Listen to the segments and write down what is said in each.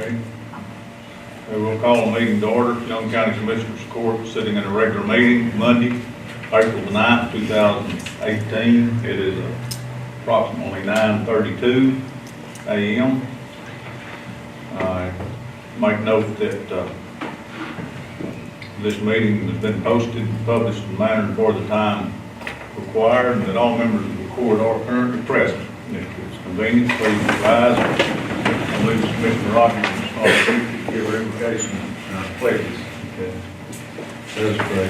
Okay. We will call a meeting to order. Young County Commissioners Court sitting in a regular meeting Monday, April the 9th, 2018. It is approximately 9:32 a.m. Make note that this meeting has been posted and published in manner and for the time required, and that all members of the court are currently present. If it's convenient, please advise. I believe Commissioner Rogers is responsible to give her invocation and pledges. Okay. Let us pray.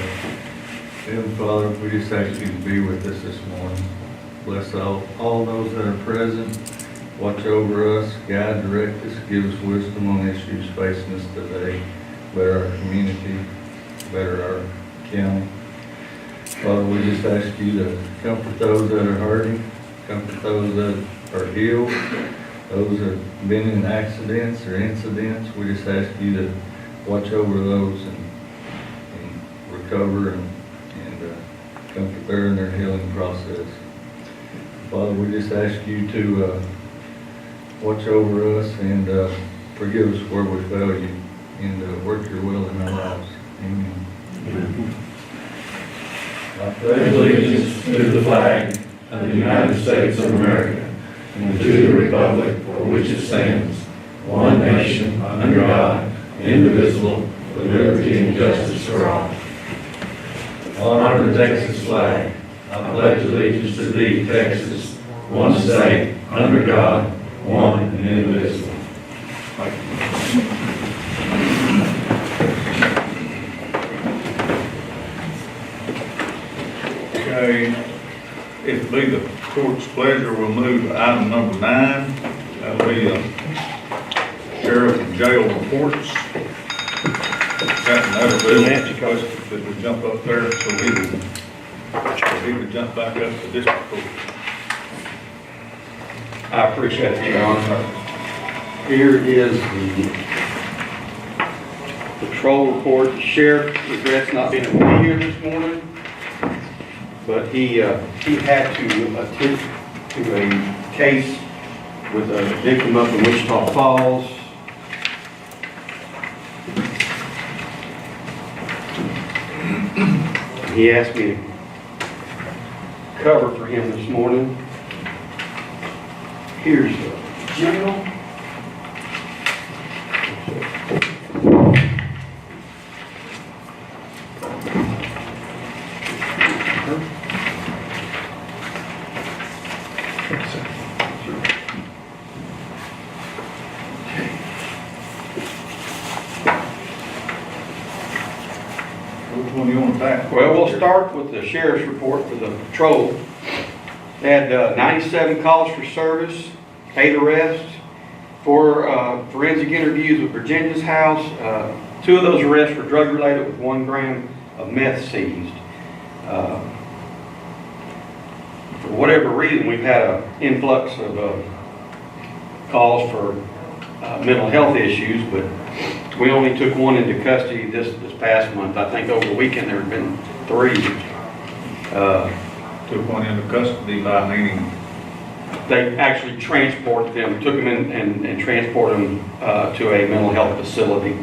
Heavenly Father, we just ask you to be with us this morning. Bless all those that are present. Watch over us, guide, direct us, give us wisdom on issues facing us today. Better our community, better our county. Father, we just ask you to comfort those that are hurting, comfort those that are healed, those that have been in accidents or incidents. We just ask you to watch over those and recover and comfort them in their healing process. Father, we just ask you to watch over us and forgive us where we fail you and work your will in our lives. Amen. Amen. I pledge allegiance to the flag of the United States of America and to the republic for which it stands, one nation, under God, indivisible, with liberty and justice for all. Honor the Texas flag. I pledge allegiance to thee, Texas, one state, under God, one and indivisible. Okay, if it be the court's pleasure, we'll move to item number 9. That'll be sheriff and jail reports. Got another bill that would jump up there so he could jump back up to district court. I appreciate it, Your Honor. Here is the patrol report. The sheriff regrets not being able to be here this morning, but he had to attend to a case with a victim up in Wichita Falls. He asked me to cover for him this morning. Here's the jail. Which one do you want to back? Well, we'll start with the sheriff's report for the patrol. They had 97 calls for service, 8 arrests, 4 forensic interviews with Virginia's house. 2 of those arrests were drug related with 1 gram of meth seized. For whatever reason, we've had an influx of calls for mental health issues, but we only took 1 into custody this past month. I think over the weekend there have been 3. Took 1 into custody by meaning? They actually transported them, took them in and transported them to a mental health facility.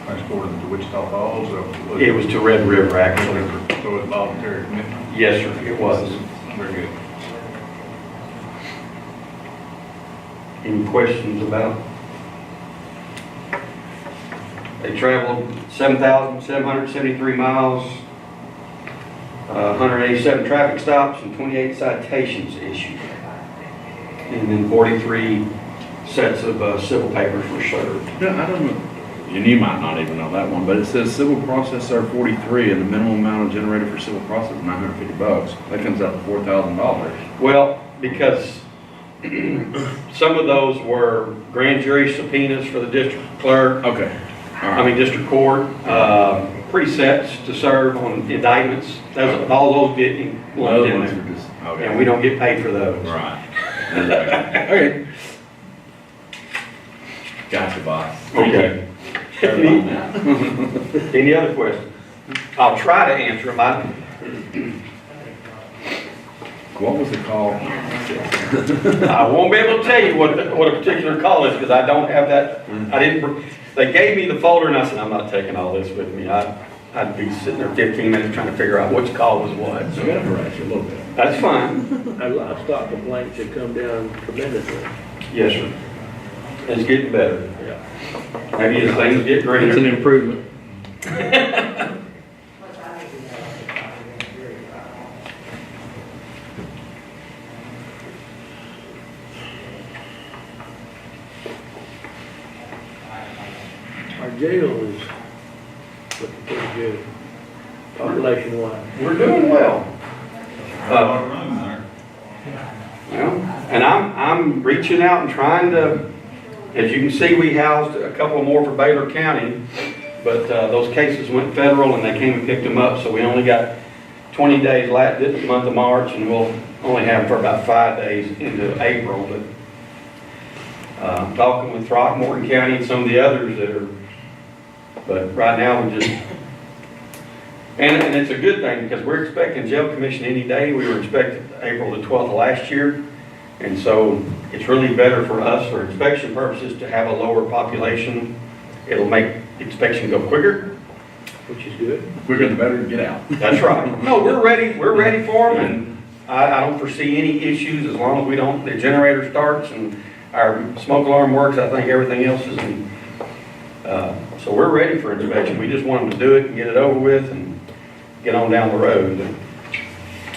Transported them to Wichita Falls? Or It was to Red River, actually. So it's voluntary commitment? Yes, sir, it was. Very good. Any questions about? They traveled 7,773 miles, 187 traffic stops, and 28 citations issued. And then 43 sets of civil papers were served. Yeah, I don't know, and you might not even know that one, but it says civil process served 43 and the minimum amount generated for civil process is $950. That comes out to $4,000. Well, because some of those were grand jury subpoenas for the district clerk. Okay. District court, presets to serve on indictments. All those get lumped in there. Just, okay. And we don't get paid for those. Right. Okay. Gotcha, boss. Okay. Sorry about that. Any other questions? I'll try to answer them. What was the call? I won't be able to tell you what a particular call is, because I don't have that, I didn't, they gave me the folder and I said, I'm not taking all this with me. I'd be sitting there 15 minutes trying to figure out which call was what, So so we gotta harass you a little bit. that's fine. Our livestock complaints have come down tremendously. Yes, sir. It's getting better. Yeah. Maybe as things get greener. It's an improvement. Our jail is looking pretty good, population wise. We're doing well. A lot of room there. Well, and I'm reaching out and trying to, as you can see, we housed a couple more for Baylor County, but those cases went federal and they came and picked them up, so we only got 20 days left this month of March, and we'll only have them for about 5 days into April. But talking with Throckmorton County and some of the others that are, but right now we just, and it's a good thing, because we're expecting jail commission any day. We were expecting April the 12th of last year. And so it's really better for us, for inspection purposes, to have a lower population. It'll make inspection go quicker. Which is good. Quicker the better to get out. That's right. No, we're ready for them, and I don't foresee any issues as long as we don't, the generator starts and our smoke alarm works. I think everything else is in, so we're ready for inspection. We just want them to do it and get it over with and get on down the road.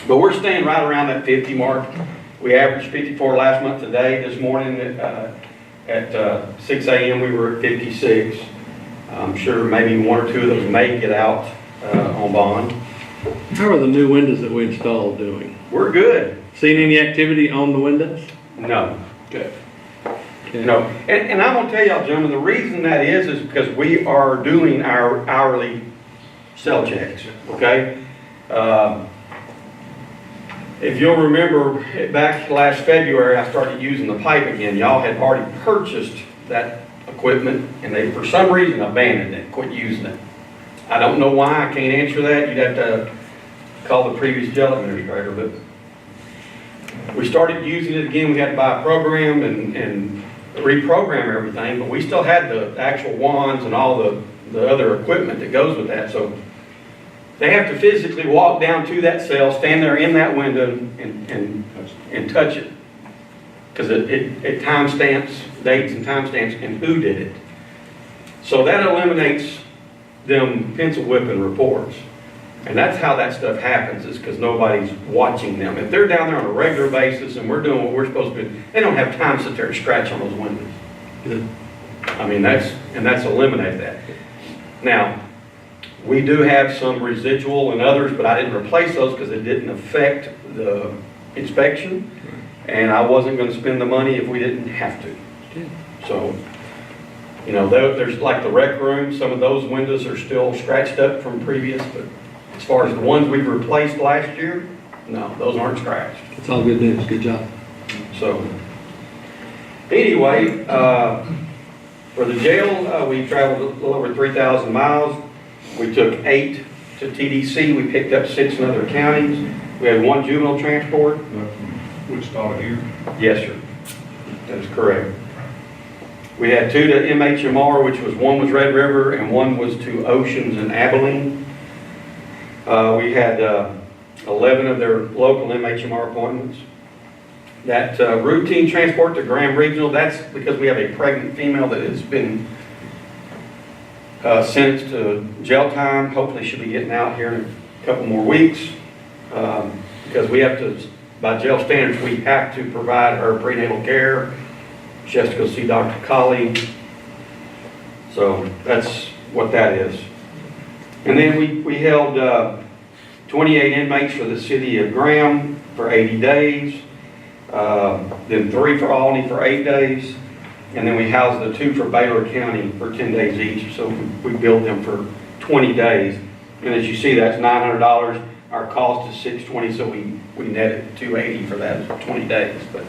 But we're staying right around that 50 mark. We averaged 54 last month. Today, this morning at 6 a.m. we were at 56. I'm sure maybe one or two of those may get out on bond. How are the new windows that we installed doing? We're good. Seen any activity on the windows? No. Good. No. And I'm gonna tell y'all, gentlemen, the reason that is because we are doing our hourly cell checks, okay? If you'll remember, back last February, I started using the pipe again. Y'all had already purchased that equipment, and they, for some reason, abandoned it, quit using it. I don't know why, I can't answer that. You'd have to call the previous jail administrator, but we started using it again. We had to buy a program and reprogram everything, but we still had the actual wands and all the other equipment that goes with that. So they have to physically walk down to that cell, stand there in that window and touch it. Because it timestamps, dates and timestamps and who did it. So that eliminates them pencil whipping reports. And that's how that stuff happens, is because nobody's watching them. If they're down there on a regular basis and we're doing what we're supposed to do, they don't have time to sit there and scratch on those windows. Good. I mean, that's eliminated that. Now, we do have some residual and others, but I didn't replace those because it didn't affect the inspection. And I wasn't going to spend the money if we didn't have to. So, you know, there's like the rec room, some of those windows are still scratched up from previous, but as far as the ones we've replaced last year, no, those aren't scratched. It's all good news. Good job. So, anyway, for the jail, we traveled a little over 3,000 miles. We took 8 to TDC. We picked up 6 in other counties. We had 1 juvenile transport. Wichita here. Yes, sir. That is correct. We had 2 to MHMR, which was, 1 was Red River and 1 was to Oceans and Abilene. We had 11 of their local MHMR appointments. That routine transport to Graham Regional, that's because we have a pregnant female that has been sentenced to jail time. Hopefully she'll be getting out here in a couple more weeks. Because we have to, by jail standards, we have to provide her prenatal care. She has to go see Dr. Colley. So that's what that is. And then we held 28 inmates for the city of Graham for 80 days. Then 3 for Albany for 8 days. And then we housed the 2 for Baylor County for 10 days each. So we billed them for 20 days. And as you see, that's $900. Our cost is $620, so we netted $280 for that 20 days. But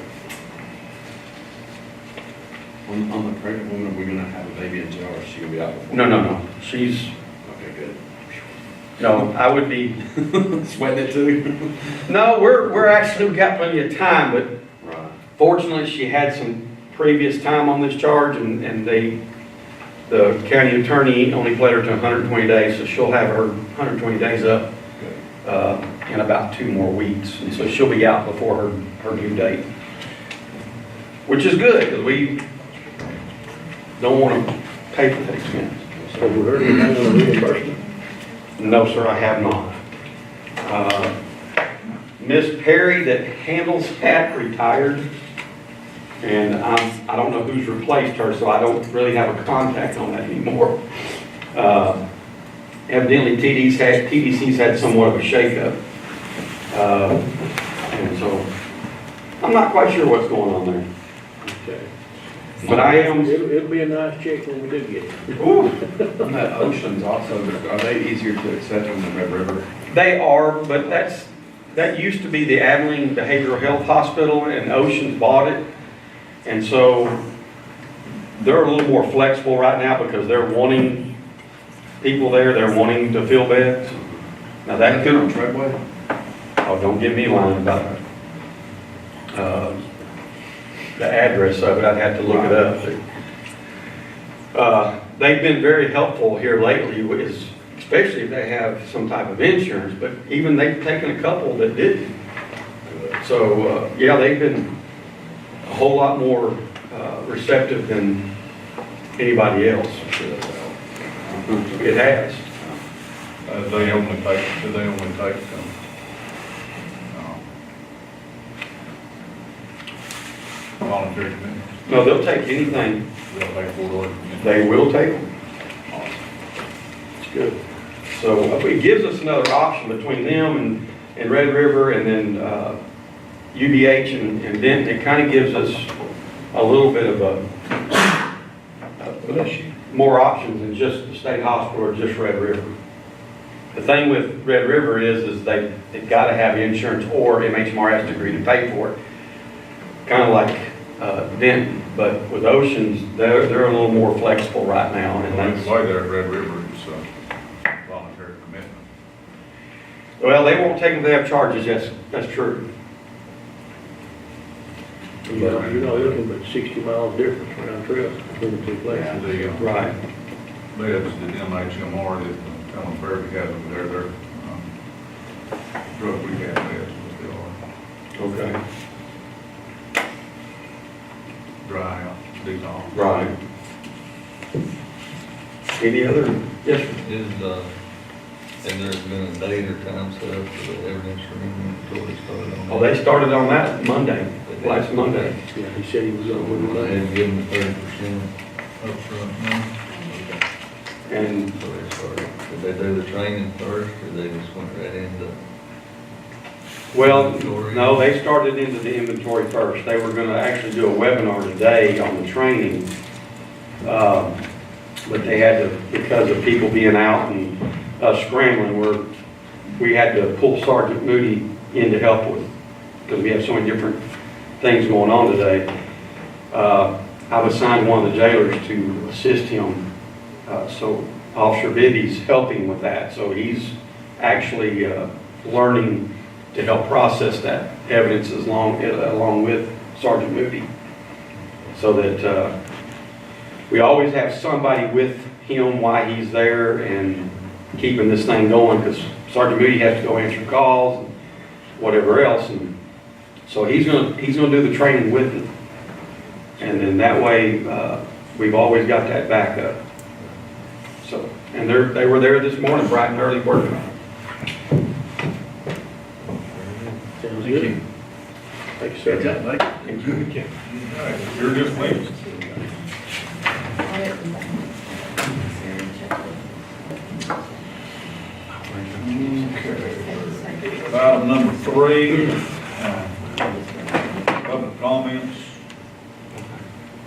On the pregnant woman, are we gonna have a baby in jail, or is she gonna be out before? no. She's Okay, good. No, I would be, Sweating it too? no, we're actually, we got plenty of time, but Right. fortunately, she had some previous time on this charge, and the county attorney only played her to 120 days, so she'll have her 120 days up in about 2 more weeks, and so she'll be out before her due date. Which is good, because we don't want to pay for the expense. So we heard anything on the reimbursement? No, sir, I have not. Miss Perry that handles that retired, and I don't know who's replaced her, so I don't really have a contact on that anymore. Evidently, TDC's had somewhat of a shakeup. And so, I'm not quite sure what's going on there. Okay. But I am, It'll be a nice check when we do get it. ooh, On that Oceans also, are they easier to accept than the Red River? they are, but that used to be the Abilene Behavioral Health Hospital, and Oceans bought it. And so they're a little more flexible right now because they're wanting people there, they're wanting to fill beds. Now that Good on could, Treadway? oh, don't give me lying about the address of it, I'd have to look it up. They've been very helpful here lately, especially if they have some type of insurance, but even they've taken a couple that didn't. So, yeah, they've been a whole lot more receptive than anybody else. It has. Do they only take voluntary commitment? No, they'll take anything. They'll take full order. They will take them. It's good. So it gives us another option between them and Red River, and then UBH and Denton. It kind of gives us a little bit of more options than just the state hospital or just Red River. The thing with Red River is they've got to have insurance, or MHMR has to agree to pay for it. Kind of like Denton, but with Oceans, they're a little more flexible right now, and The that's, way there at Red River is voluntary commitment. well, they won't take them if they have charges, yes, that's true. Yeah, you're not looking but 60 miles difference round trip between the two places. The, Right. beds that MHMR that Ellen Fairby has over there, they're drug rehab beds, what they are. Okay. Dry out, dissolve. Right. Any other? Yes, sir. And there's been a date or time set up for the evidence inventory started on that? Oh, they started on that Monday, last Monday. Yeah, he said he was going to They win had given 30%, Up front, And, so they started. Did they do the training first, or they just went right into? well, Inventory? no, they started into the inventory first. They were gonna actually do a webinar today on the training. But they had to, because of people being out and us scrambling, we had to pull Sergeant Moody in to help with, because we have so many different things going on today. I've assigned one of the jailers to assist him. So Officer Bibby's helping with that. So he's actually learning to help process that evidence along with Sergeant Moody. So that we always have somebody with him while he's there and keeping this thing going, because Sergeant Moody has to go answer calls and whatever else. And so he's gonna do the training with him. And then that way, we've always got that backup. So, and they were there this morning, bright and early working on it. Sounds good. Thank you, sir. Thank you. All right, you're just waiting. Okay. Item number 3, public comments.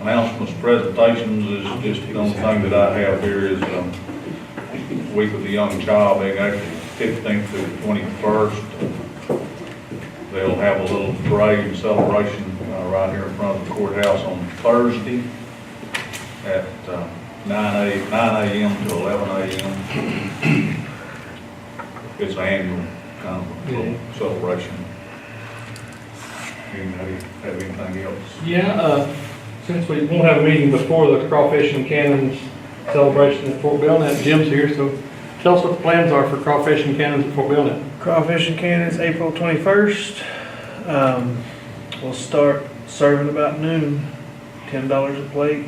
Announcements, presentations is just the only thing that I have here is Week of the Young Child being actually 15th to the 21st. They'll have a little parade and celebration right here in front of the courthouse on Thursday at 9 a.m. to 11 a.m. it's an annual kind of Yeah. celebration. Anybody have anything else? Yeah, since we won't have a meeting before the Crawfish and Cannons celebration at Fort Belknap, Jim's here, so tell us what the plans are for Crawfish and Cannons at Fort Belknap. Crawfish and Cannons, April 21st. We'll start serving about noon, $10 a plate.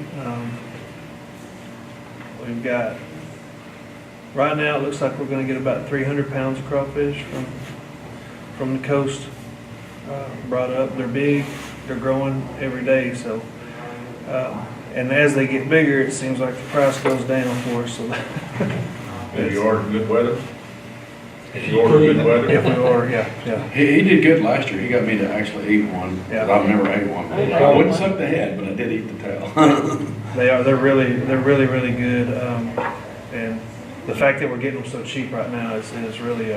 We've got, right now, it looks like we're gonna get about 300 pounds of crawfish from the coast. Brought up, they're big, they're growing every day, so. And as they get bigger, it seems like the price goes down for us, so. Have you ordered good weather? If you order good weather? If we order, yeah. He did good last year. He got me to actually eat one, Yeah. 'cause I've never ate one. I wouldn't suck the head, but I did eat the tail. They're really good. And the fact that we're getting them so cheap right now is really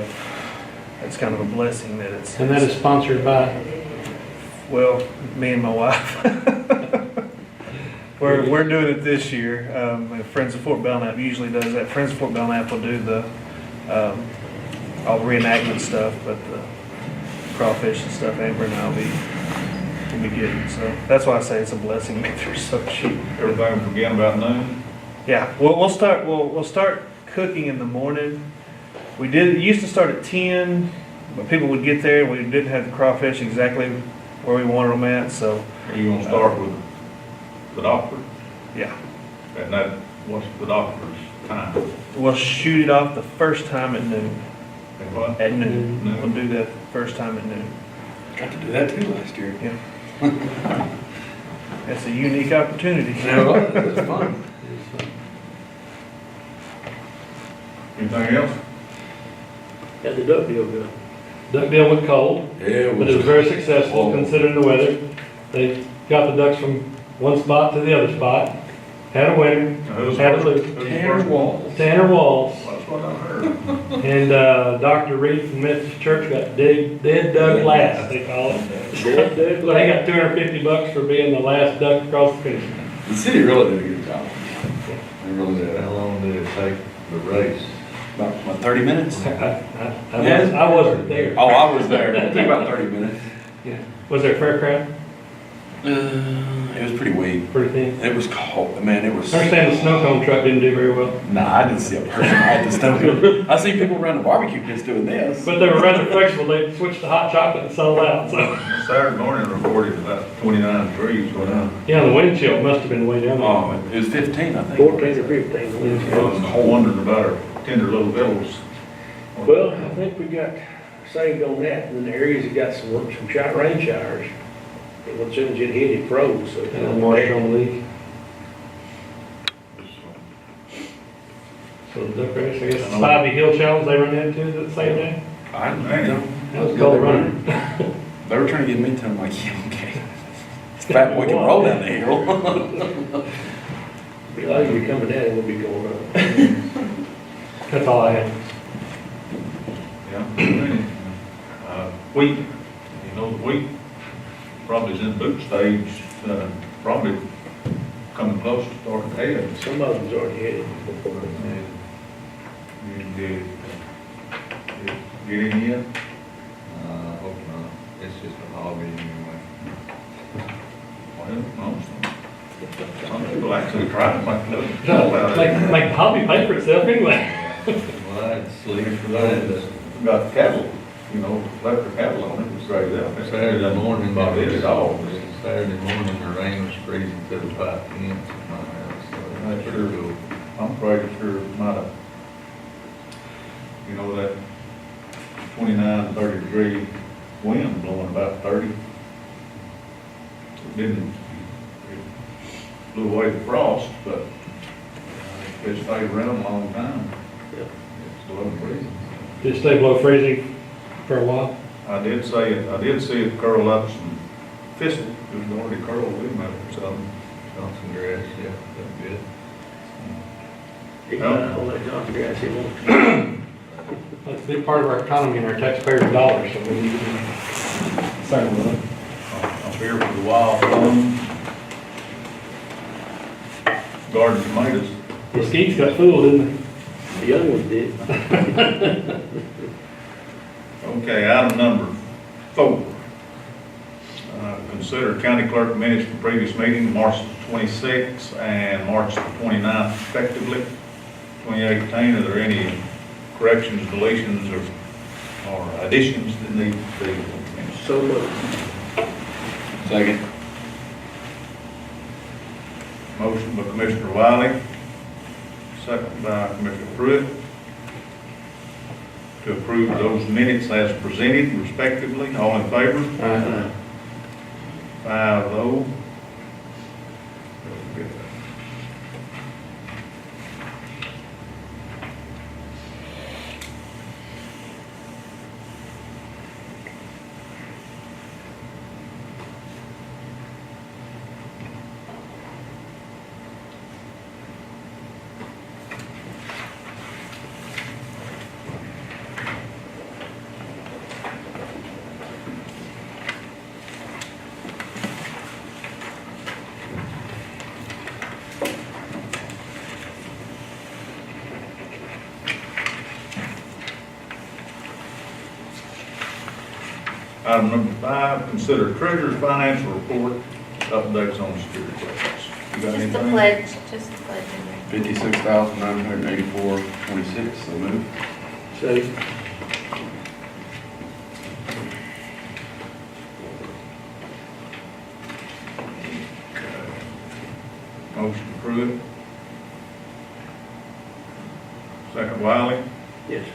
it's kind of a blessing that it's. And that is sponsored by, Well, me and my wife. We're doing it this year. Friends of Fort Belknap usually does that. Friends of Fort Belknap will do the, all the reenactment stuff, but the crawfish and stuff, Amber and I'll be getting. So that's why I say it's a blessing that they're so cheap. Everything will begin about noon? Yeah, we'll start cooking in the morning. It used to start at 10, but people would get there, we didn't have the crawfish exactly where we wanted them at, so, Are you gonna start with the doctor? yeah. And that, what's the doctor's time? We'll shoot it off the first time at noon. And what? At noon. We'll do that first time at noon. Tried to do that too last year. That's a unique opportunity. It's fun. Anything else? Got the duck deal good. duck deal went cold, Yeah, but it was very successful considering the weather. They got the ducks from one spot to the other spot, had a winner, Who's had a first? loser. Who's Tanner first? Walls. Tanner Walls. That's what I heard. And Dr. Reed from Methodist Church got dead duck last, they call it. They got $250 for being the last duck across the finish line. The city really did a good job. They really did. How long did it take the race? About, what, 30 minutes? I wasn't there. Oh, I was there. It took about 30 minutes. Was there a fair crowd? It was pretty weak. Pretty thin. It was cold, man, it was. I understand the snow cone truck didn't do very well, Nah, I didn't see a person at the stove. I see people around the barbecue pits doing this. but they were rather flexible. They switched to hot chocolate and sold out, so. Saturday morning reported about 29 degrees, but Yeah, the wind chill must have been way down there. Oh, it was 15, I think. 14 or 15. I was wondering about our tender little vittles. Well, I think we got saved on that, and in the areas that got some rain showers. And as soon as it hit, it froze, so. And washed on the leak. So the duck race, I guess, the Spivey Hill Challenge, they run that too, the same day? I didn't know. That was cold running. They were trying to get me to, I'm like, yeah, okay. This fat boy can roll down the hill. Be like you're coming down, it will be going up. That's all I had. Yeah. Wheat, you know, the wheat probably is in boot stage, probably coming close to starting head. Some of them's already headed before. You did get any yet? Hope not. It's just a hobby anyway. Well, no, some people actually try to make it Make the hobby pay for itself anyway. Well, I had to sleep for that. Got cattle, you know, left their cattle on it, was raised up. Saturday morning, About it at all. Saturday morning, the rain was freezing to the 5 inches at my house, so That's that's true. cool. I'm pretty sure it might have, you know, that 29, 30 degree wind blowing about 30. It didn't, it blew away the frost, but it stayed around a long time. Yeah. It's below freezing. Did it stay below freezing for a while? I did see it curl up some thistle, it was already curled with them or something. Johnson grass, yeah, that's good. He can all that Johnson grass he wants. That's a big part of our economy and our taxpayers' dollars, so we need to be concerned with it. I'm here for the wild plums. Garden tomatoes. The skeets got fooled, didn't they? The young ones did. Okay, item number 4. Consider county clerk minutes from previous meeting, March 26th and March 29th respectively, 2018. Are there any corrections, deletions, or additions that need to be? So moved. Second. Motion by Commissioner Wiley, second by Commissioner Pruitt, to approve those minutes as presented respectively. All in favor? Aye. 5-0. Very good. Item number 5, consider treasurer's financial report, updates on security pledges. You got Just the anything? pledge, just the pledge in there. 56,984.26, so moved. Second. Motion approved. Second Wiley, Yes.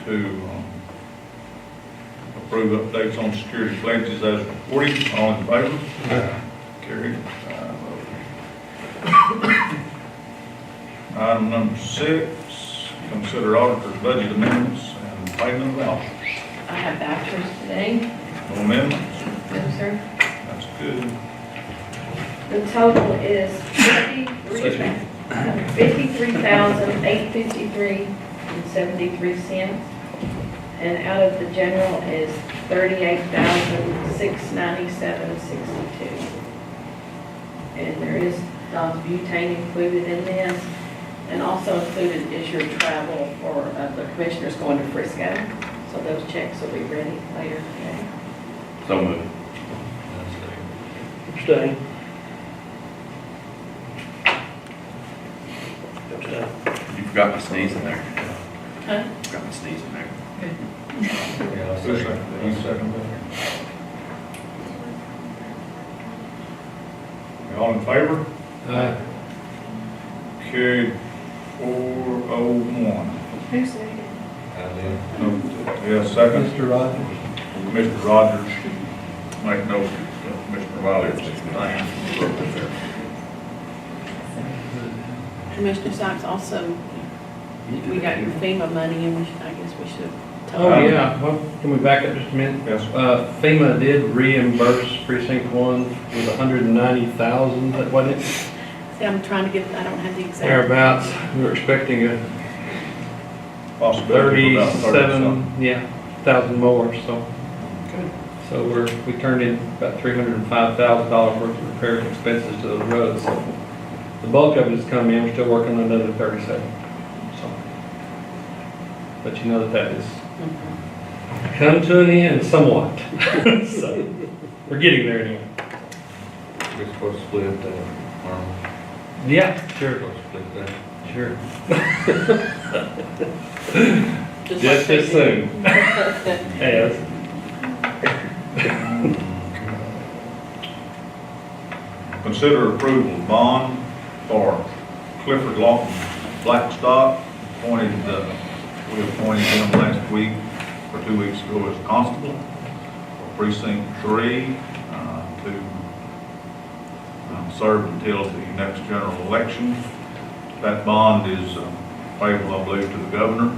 to approve updates on security pledges as reported. All in favor? Carried. 5-0. Item number 6, consider auditor's budget amendments and payment of vouchers. I have vouchers today. No amendments? No, sir. That's good. The total is $53,853.73. And out of the general is $38,697.62. And there is butane included in this. And also included is your travel for the commissioners going to Frisco. So those checks will be ready later today. So moved. Abstain. Abstain. You forgot my sneeze in there. Huh? Forgot my sneeze in there. Yeah, I'll Who's second. second? You second that? All in favor? Aye. Carried 401. Who seconded? I did. No, yeah, second. Mr. Rogers? Commissioner Rogers, make note of Commissioner Wiley's name. Commissioner Sykes, also, we got your FEMA money, and I guess we should tell Oh, them. yeah, well, can we back up just a minute? Yes. FEMA did reimburse precinct 1 with $190,000, that wasn't it? See, I'm trying to get, I don't have the exact. Thereabouts, we were expecting a Possibility of about 30 thousand more, so. So we turned in about $305,000 worth of repair expenses to those roads, so. The bulk of it has come in, we're still working on another 37, so. But you know that is come to an end somewhat, so. We're getting there anyway. We're supposed to split that, Arnold. Yeah, sure, Supposed to split that. sure. Just Just like as soon. they Yes. Consider approval of bond for Clifford Lawton Blackstock, appointed, we appointed him last week, or 2 weeks ago as constable for precinct 3, to serve until the next general election. That bond is payable, I believe, to the governor.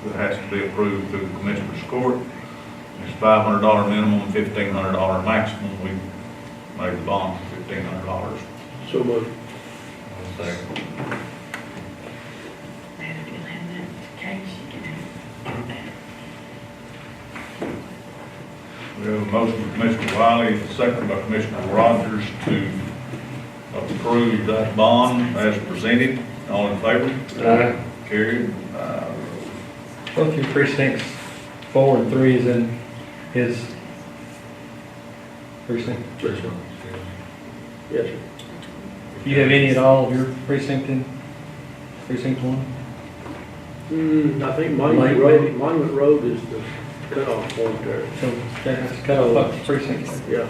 So it has to be approved through the Commissioner's Court. It's $500 minimum, $1,500 maximum. We made the bond for $1,500. So moved. I'll second. We have a motion by Commissioner Wiley, a second by Commissioner Rogers to approve that bond as presented. All in favor? Aye. Carried. Both your precincts 4 and 3 is in his precinct. Yes, sir. Yes, sir. Do you have any at all of your precinct in precinct 1? I think Lake Monument Road is the cutoff point there. So that's cut off up to precinct. Yeah. I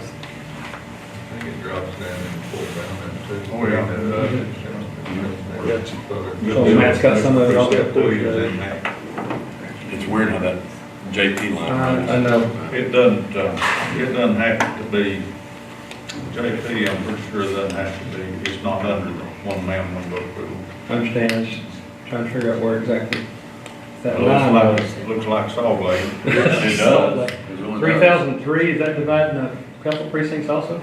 think it drops down and pulls down that too. Oh, yeah. So Matt's got some of it also. It's weird how that JP line runs. I know. It doesn't have to be, JP, I'm pretty sure it doesn't have to be, it's not under the one man, one vote rule. I understand, I was just trying to figure out where exactly that It line was. looks like saw blade. It does. 3003, is that dividing a couple precincts also?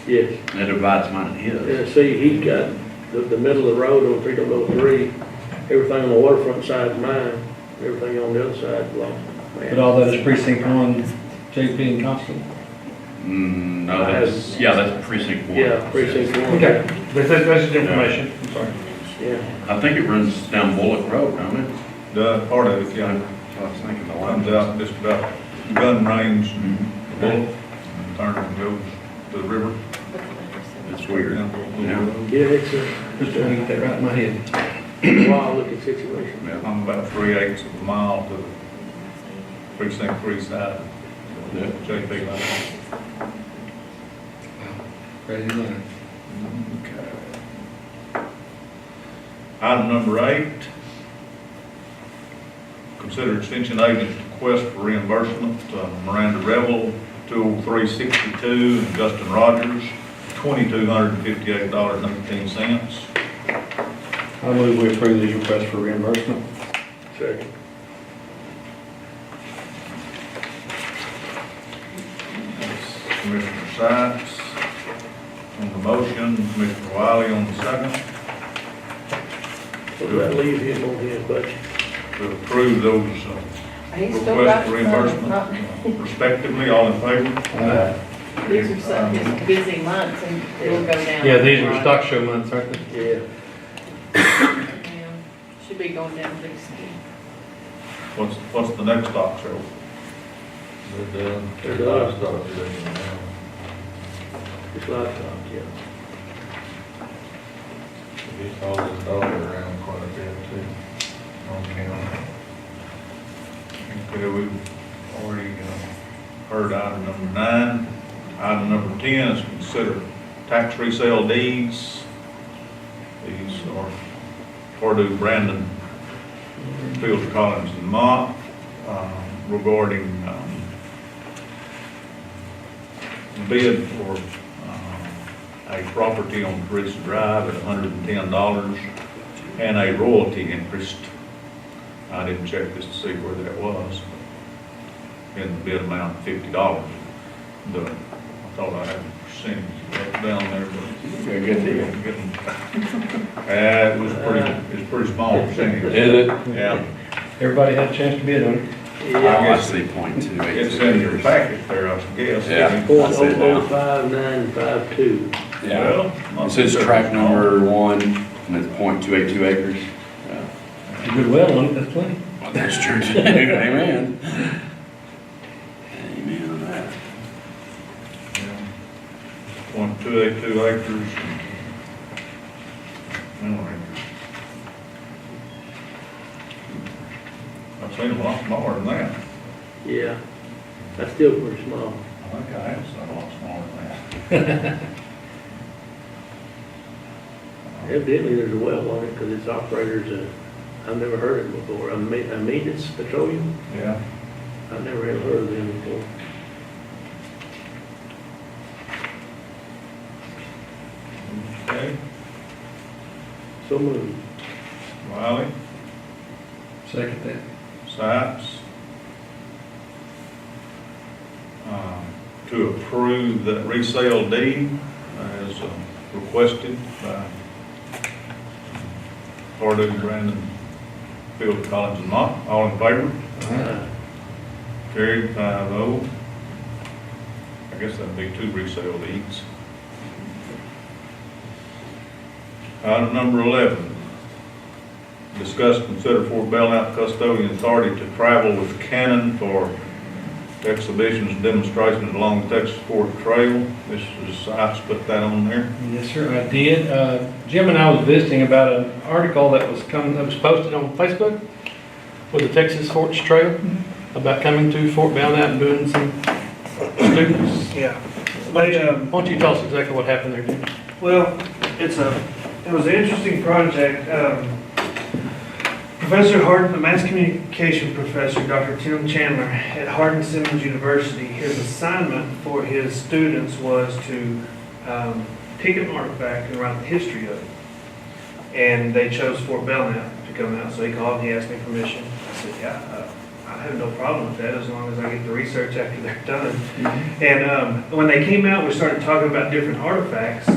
Yes. It divides mine and his. Yeah, see, he's got the middle of the road on 303, everything on the waterfront side is mine, everything on the other side belongs to But man. all that is precinct 1, JP and Constant. No, that's precinct 1. Yeah, precinct 1. Okay, that's just information, I'm sorry. Yeah. I think it runs down Bullock Road, don't it? Part of it, I yeah, was thinking the comes line. out just about gun range, Mhm. and turns and goes to the river. It's weird. Yeah. Yeah, it's Just trying to get that right in my head. a wild looking situation. I'm about 3/8 of a mile to the precinct 3 side, Yeah. JP line. Crazy line. Item number 8, consider extension agent's request for reimbursement to Miranda Revel, 20362, and Justin Rogers, $2,258.18. I move we approve these requests for reimbursement. Second. Commissioner Sykes on the motion, Commissioner Wiley on the second, So that leaves him on his budget. to approve those He's still got requests for reimbursement respectively. All in favor? These are some of his busy months and it'll go down. Yeah, these are stock show months, aren't they? Yeah. Yeah, should be going down pretty soon. What's the next stock show? They're done. They're done. Livestock are done now. It's livestock, yeah. It's all this dollar around quite a bit too, on camera. Okay, we've already heard item number 9. Item number 10 is consider tax resale deeds. These are Purdue, Brandon, Fields, Collins, and Mott, regarding bid for a property on Teresa Drive at $110 and a royalty interest. I didn't check this to see where that was. In the bid amount of $50. I thought I had a percentage down there, but. Good deal. It was pretty small percentage. Is it? Yeah. Everybody had a chance to bid on it. I guess see .282. It's in your packet there, I guess. Yeah. Point I see it now. 005,952. Yeah. Well, It says track number 1, and it's .282 acres. Yeah. You did well on it, that's plenty. Well, that's true too. Amen. Amen on that. 0.282 acres. Mineral acres. I've seen a lot more than that. Yeah, that's still pretty small. I think I have seen a lot smaller than that. Evidently, there's a well on it because its operators, I've never heard of it before. Ametis Petroleum, Yeah. I've never ever heard of them before. Okay. So moved. Wiley, Second that. Sykes. To approve that resale deed as requested by Purdue, Brandon, Field, Collins, and Mott. All in favor? Carried 5-0. I guess that'd be 2 resale deeds. Item number 11, discuss, consider Fort Belknap custodian authority to travel with Canon for exhibitions and demonstrations along the Texas Fort Trail. Mrs. Sykes put that on there. Yes, sir, I did. Jim and I was visiting about an article that was posted on Facebook with the Texas Forts Trail about coming to Fort Belknap and doing some students. Yeah. Why don't you tell us exactly what happened there, Jim? Well, it was an interesting project. Professor Hardin, the mass communication professor, Dr. Tim Chandler at Hardin-Simmons University, his assignment for his students was to pick an artifact and write the history of it. And they chose Fort Belknap to come out, so he called and he asked me permission. I said, yeah, I have no problem with that as long as I get the research after they're done. And when they came out, we started talking about different artifacts.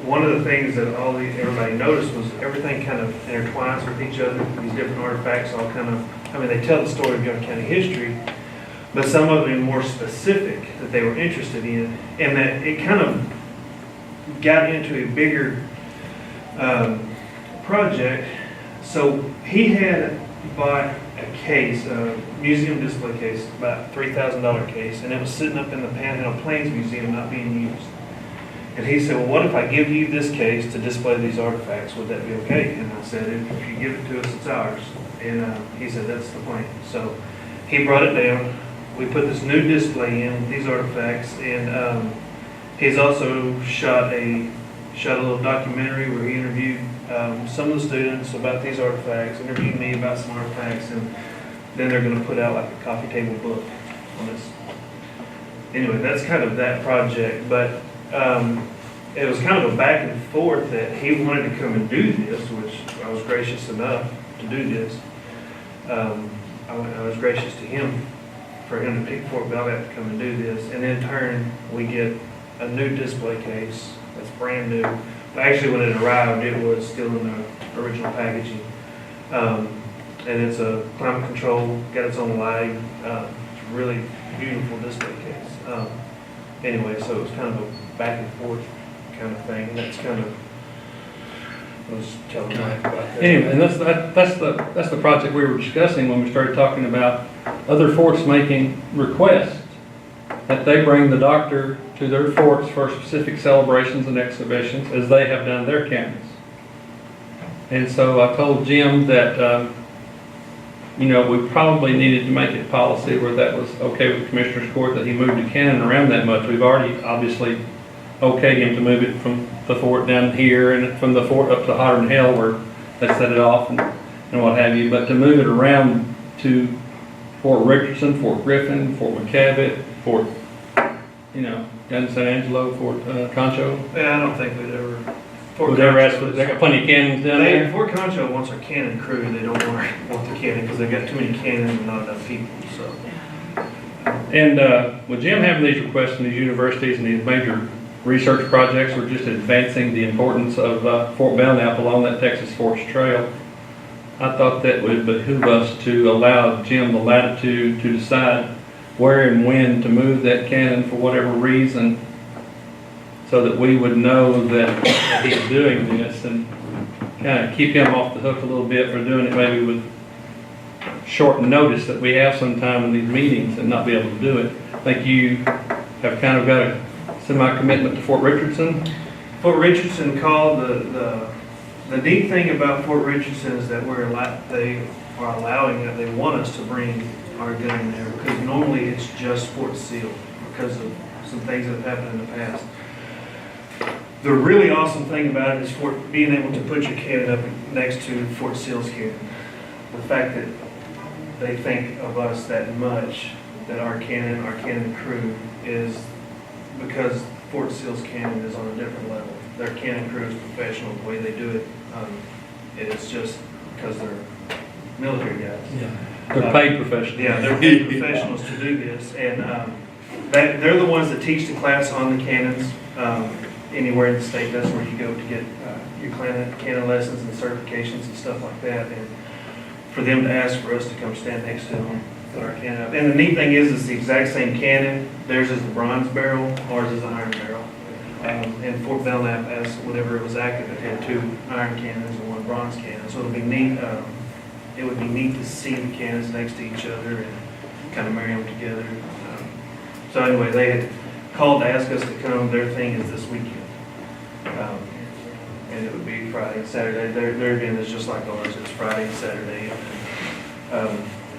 One of the things that everybody noticed was everything kind of intertwines with each other. These different artifacts all kind of, they tell the story of Young County history, but some of them more specific that they were interested in, and that it kind of got into a bigger project. So he had bought a case, a museum display case, about $3,000 case, and it was sitting up in the Panhandle Plains Museum not being used. And he said, well, what if I give you this case to display these artifacts? Would that be okay? And I said, if you give it to us, it's ours. And he said, that's the plan. So he brought it down. We put this new display in, these artifacts, and he's also shot a little documentary where he interviewed some of the students about these artifacts, interviewed me about some artifacts, and then they're going to put out like a coffee table book on this. Anyway, that's kind of that project, but it was kind of a back and forth that he wanted to come and do this, which I was gracious enough to do this. I was gracious to him for him to pick Fort Belknap to come and do this, and in turn, we get a new display case that's brand new. But actually, when it arrived, it was still in the original packaging. And it's a climate control, got its own light. It's a really beautiful display case. Anyway, so it was kind of a back and forth kind of thing, and that's kind of, I was telling Mike about that. Anyway, and that's the project we were discussing when we started talking about other forts making requests that they bring the doctor to their forts for specific celebrations and exhibitions as they have done their counties. And so I told Jim that, we probably needed to make it policy where that was okay with Commissioner's Court, that he moved to Cannon around that much. We've already obviously okayed him to move it from the fort down here and from the fort up to Hotter than Hell where they set it off and what have you. But to move it around to Fort Richardson, Fort Griffin, Fort McCavitt, Fort, down in San Angelo, Fort Concho. Yeah, I don't think we'd ever. Would ever ask for, they got plenty of cannons down there. Fort Concho wants our cannon crew. They don't want the cannon because they got too many cannons and not enough people. So. And with Jim having these requests from these universities and these major research projects, we're just advancing the importance of Fort Belknap along that Texas Forts Trail. I thought that would behoove us to allow Jim the latitude to decide where and when to move that cannon for whatever reason, so that we would know that he's doing this and kind of keep him off the hook a little bit for doing it maybe with short notice that we have sometime in these meetings and not be able to do it. I think you have kind of got a semi-commitment to Fort Richardson. Fort Richardson called the neat thing about Fort Richardson is that they are allowing it. They want us to bring our gun there because normally it's just Fort Sill because of some things that have happened in the past. The really awesome thing about it is being able to put your cannon up next to Fort Sill's cannon. The fact that they think of us that much, that our cannon crew is, because Fort Sill's cannon is on a different level. Their cannon crew is professional. The way they do it, it's just because they're military guys. Yeah. They're paid professionals. Yeah, they're paid professionals to do this, and they're the ones that teach the class on the cannons. Anywhere in the state, that's where you go to get your cannon lessons and certifications and stuff like that. And for them to ask for us to come stand next to them, put our cannon up. And the neat thing is, it's the exact same cannon. Theirs is the bronze barrel, ours is the iron barrel. And Fort Belknap, as whenever it was active, it had 2 iron cannons and 1 bronze cannon. So it'd be neat, it would be neat to see the cannons next to each other and kind of marry them together. So anyway, they had called to ask us to come. Their thing is this weekend. And it would be Friday and Saturday. Their event is just like ours. It's Friday and Saturday.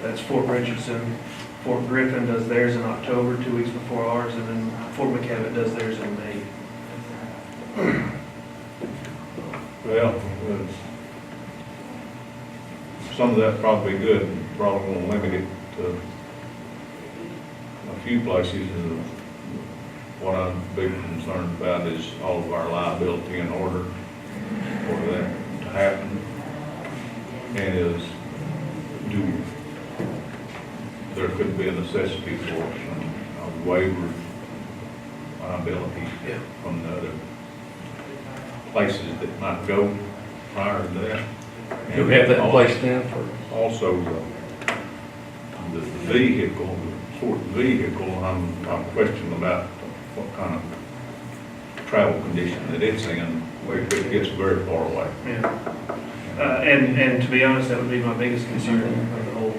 That's Fort Richardson. Fort Griffin does theirs in October, 2 weeks before ours, and then Fort McKavett does theirs in May. Well, some of that's probably good, probably won't limit it to a few places. And what I'm big concerned about is all of our liability in order for that to happen. And there could be a necessity for a waiver liability from the other places that might go prior to that. Do we have that in place now for? Also, the vehicle, the sort of vehicle, I'm questioning about what kind of travel condition that it's in, where it gets very far away. Yeah. And to be honest, that would be my biggest concern of the whole.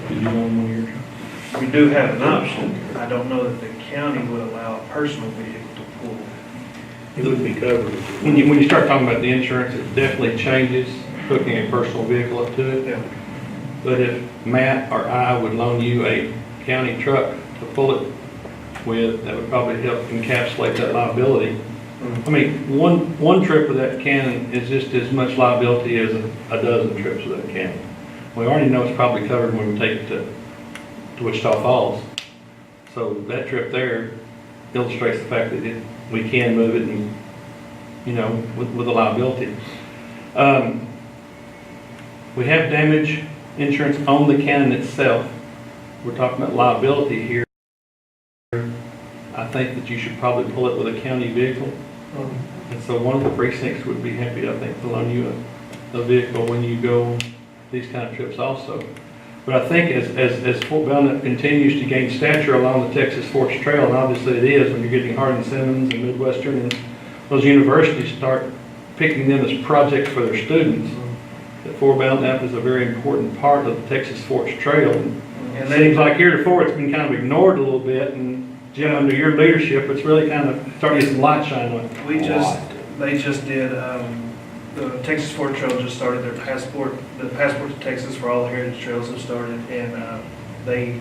Did you own one of your? We do have an option. I don't know that the county would allow a personal vehicle to pull. It would be covered. When you start talking about the insurance, it definitely changes hooking a personal vehicle up to it. Yeah. But if Matt or I would loan you a county truck to pull it with, that would probably help encapsulate that liability. I mean, one trip with that cannon is just as much liability as a dozen trips with that cannon. We already know it's probably covered when we take it to Wichita Falls. So that trip there illustrates the fact that we can move it and, with the liability. We have damage insurance on the cannon itself. We're talking about liability here. I think that you should probably pull it with a county vehicle. And so one of the precincts would be happy, I think, to loan you a vehicle when you go these kind of trips also. But I think as Fort Belknap continues to gain stature along the Texas Forts Trail, and obviously it is when you're getting Hardin-Simmons and Midwestern, and those universities start picking them as projects for their students, that Fort Belknap is a very important part of the Texas Forts Trail. And it seems like heretofore it's been kind of ignored a little bit, and Jim, under your leadership, it's really kind of starting to get some light shine on it. They just did, the Texas Fort Trail just started their passport to Texas for all the heritage trails have started, and they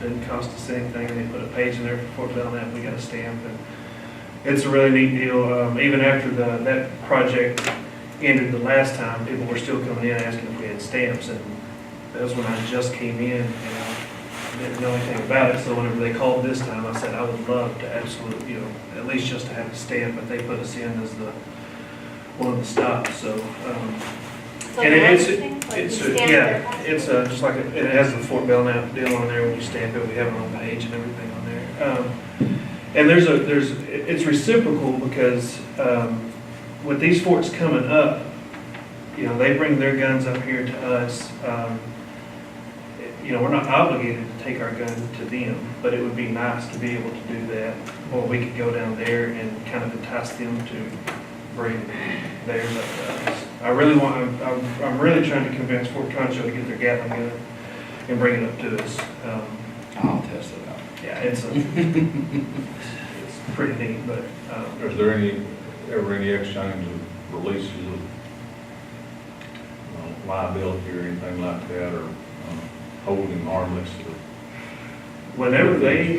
didn't cost us anything. They put a page in there for Fort Belknap. We got a stamp, and it's a really neat deal. Even after that project ended the last time, people were still coming in asking if we had stamps, and that was when I just came in and I didn't know anything about it. So whenever they called this time, I said I would love to absolutely, at least just to have a stamp, but they put us in as one of the stops. So, and it's just like it has the Fort Belknap deal on there. When you stamp it, we have it on the page and everything on there. And it's reciprocal because with these forts coming up, they bring their guns up here to us. We're not obligated to take our gun to them, but it would be nice to be able to do that. Or we could go down there and kind of entice them to bring theirs up to us. I'm really trying to convince Fort Concho to get their Gatling gun and bring it up to us. I'll test it out. Yeah, it's pretty neat, but. Is there ever any exchange of releases of liability or anything like that, or holding harmless? Whenever they,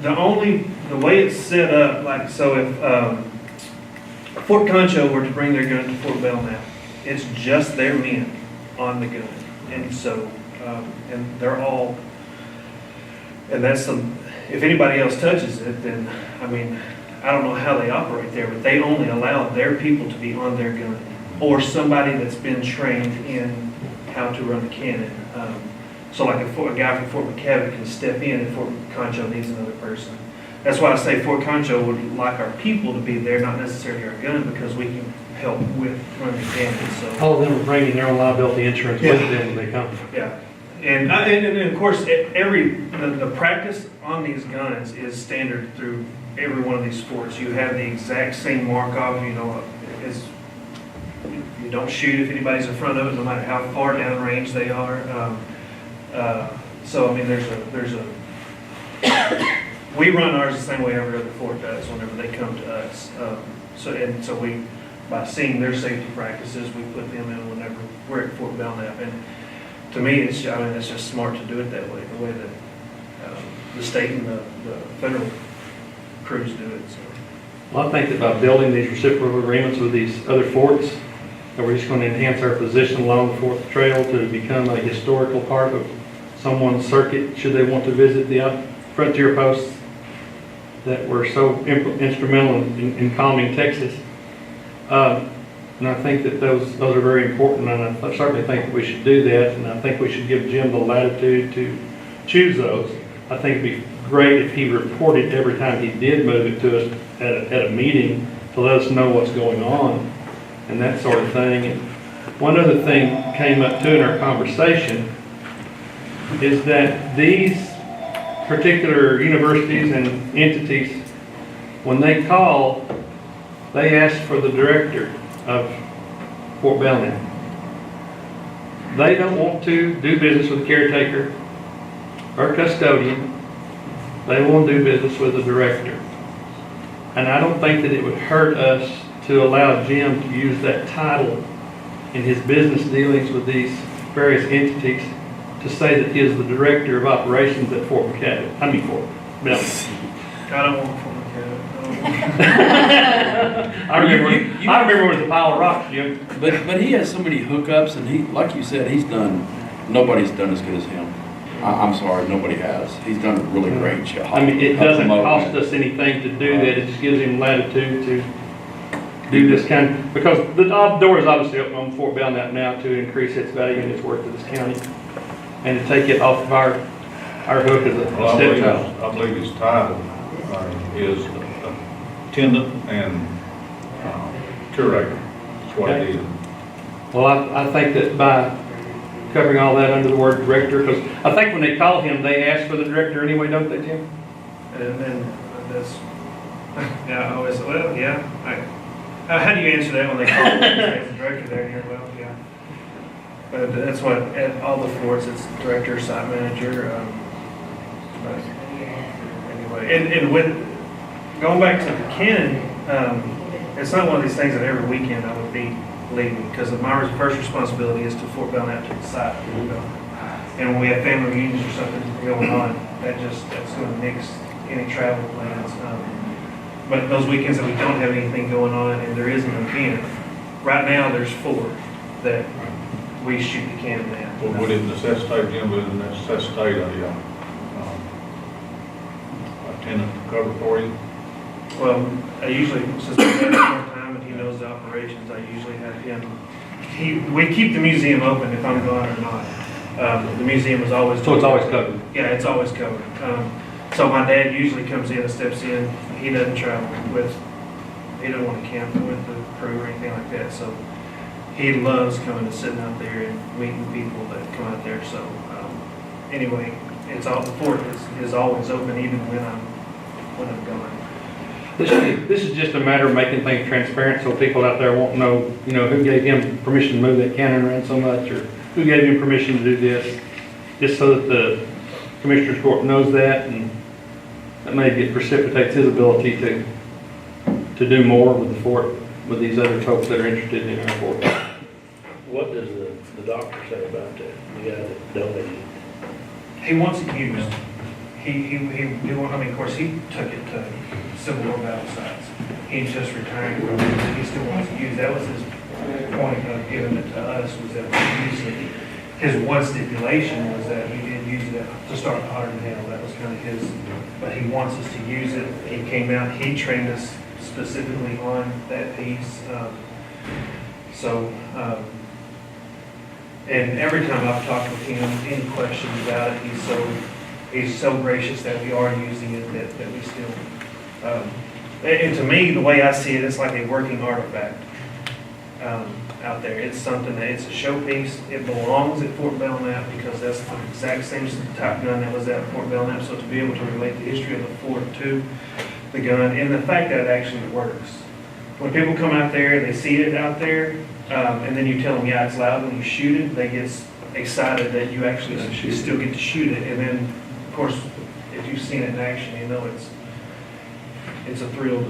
the way it's set up, like, so if Fort Concho were to bring their gun to Fort Belknap, it's just their men on the gun. And so, and they're all, and that's if anybody else touches it, then, I don't know how they operate there, but they only allow their people to be on their gun, or somebody that's been trained in how to run the cannon. So like a guy from Fort McKavett can step in if Fort Concho needs another person. That's why I say Fort Concho would like our people to be there, not necessarily our gun, because we can help with running the cannon. So All of them are bringing their own liability insurance with them when they come. yeah, And of course, the practice on these guns is standard through every one of these sports. You have the exact same mark off, you don't shoot if anybody's in front of it, no matter how far down range they are. So, I mean, we run ours the same way every other fort does whenever they come to us. So we, by seeing their safety practices, we put them in whenever we're at Fort Belknap. And to me, it's just smart to do it that way, the way that the state and the federal crews do it, so. Well, I think that by building these reciprocal agreements with these other forts, that we're just going to enhance our position along the Fourth Trail to become a historical part of someone's circuit, should they want to visit the frontier posts that were so instrumental in calming Texas. And I think that those are very important, and I certainly think that we should do that, and I think we should give Jim the latitude to choose those. I think it'd be great if he reported every time he did move it to us at a meeting to let us know what's going on and that sort of thing. And one other thing came up too in our conversation is that these particular universities and entities, when they call, they ask for the director of Fort Belknap. They don't want to do business with a caretaker or custodian. They want to do business with a director. And I don't think that it would hurt us to allow Jim to use that title in his business dealings with these various entities to say that he is the director of operations at Fort Belknap. I don't want Fort McCabe. I remember when it was a pile of rocks, Jim. But he has so many hookups, and he, like you said, nobody's done as good as him. I'm sorry, nobody has. He's done a really great job. I mean, it doesn't cost us anything to do that, it just gives him latitude to do this kind, because the door is obviously open on Fort Belknap now to increase its value and its worth to this county, and to take it off of our hook as a stepchild. I believe his title is attendant and curator. That's what it is. Well, I think that by covering all that under the word director, because I think when they call him, they ask for the director anyway, don't they, Jim? And then that's, yeah, I always, well, yeah. How do you answer that when they call you the director there? You're, well, yeah. But that's what, at all the forts, it's director, site manager. But anyway, and with, going back to the cannon, it's not one of these things that every weekend I would be leaving, because my first responsibility is to Fort Belknap to the site. And when we have family reunions or something going on, that's going to mix any travel plans. But those weekends that we don't have anything going on and there is an event, right now there's 4 that we shoot the cannon at. Well, would it necessitate, Jim, would it necessitate a attendant to cover for you? Well, I usually, since we've had it more time and he knows the operations, I usually have him. We keep the museum open if I'm gone or not. The museum is always. So it's always covered? Yeah, it's always covered. So my dad usually comes in and steps in. He doesn't travel he doesn't want to camp with the crew or anything like that. So he loves coming and sitting out there and meeting people that come out there. So anyway, the fort is always open even when I'm gone. This is just a matter of making things transparent, so people out there won't know, who gave him permission to move that cannon around so much, or who gave him permission to do this, just so that the Commissioner's Court knows that, and that maybe it precipitates his ability to do more with the fort, with these other folks that are interested in our fort. What does the doctor say about that, the guy that donated? He wants it used. Of course, he took it to Civil War battle sites. He's just retiring from it, but he still wants to use. That was his point of giving it to us, was that we use it. His one stipulation was that he did use it to start the Otter Hill. That was kind of his, but he wants us to use it. He came out, he trained us specifically on that piece. And every time I've talked with him, any questions about it, he's so gracious that we are using it, that we still, and to me, the way I see it, it's like a working artifact. out there. It's something that, it's a showpiece. It belongs at Fort Belknap because that's the exact same type gun that was at Fort Belknap. So to be able to relate the history of the fort to the gun and the fact that it actually works. When people come out there, they see it out there, and then you tell them, yeah, it's loud when you shoot it, they get excited that you actually still get to shoot it. And then, of course, if you've seen it in action, you know it's a thrill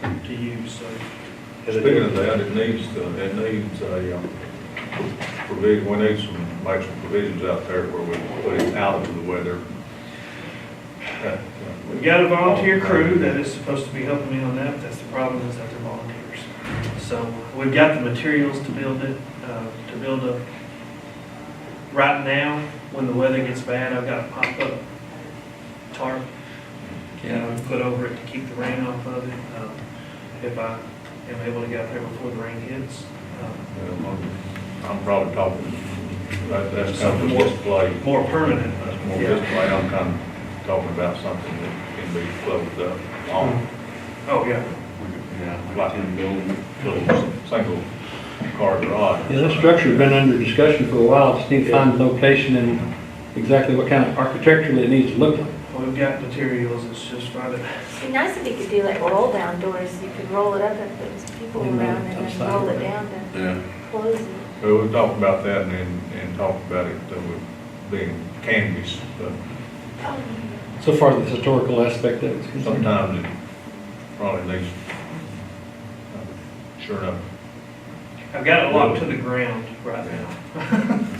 to use, so. Speaking of that, it needs a provision, we need make some provisions out there where we put it out of the weather. We've got a volunteer crew that is supposed to be helping me on that, but that's the problem, is that they're volunteers. So we've got the materials to build it, right now, when the weather gets bad, I've got a pop-up tarp, put over it to keep the rain off of it, if I am able to get out there before the rain hits. I'm probably talking, that's kind Something of more- display. More permanent. That's more Yeah. display, I'm kind of talking about something that can be closed up on, Oh, yeah. like a little single car garage. Yeah, that structure's been under discussion for a while, just need to find the location and exactly what kind of architecturally it needs to look like. Well, we've got materials, it's just finding. It'd be nice if you could do like roll down doors, you could roll it up if there's people Yeah, around and then roll it down to Yeah. close it. Well, we talked about that and talked about it with being canvas, but So far, the historical aspect of it's concerned. sometimes it probably needs, sure enough, I've got it locked to the ground right now.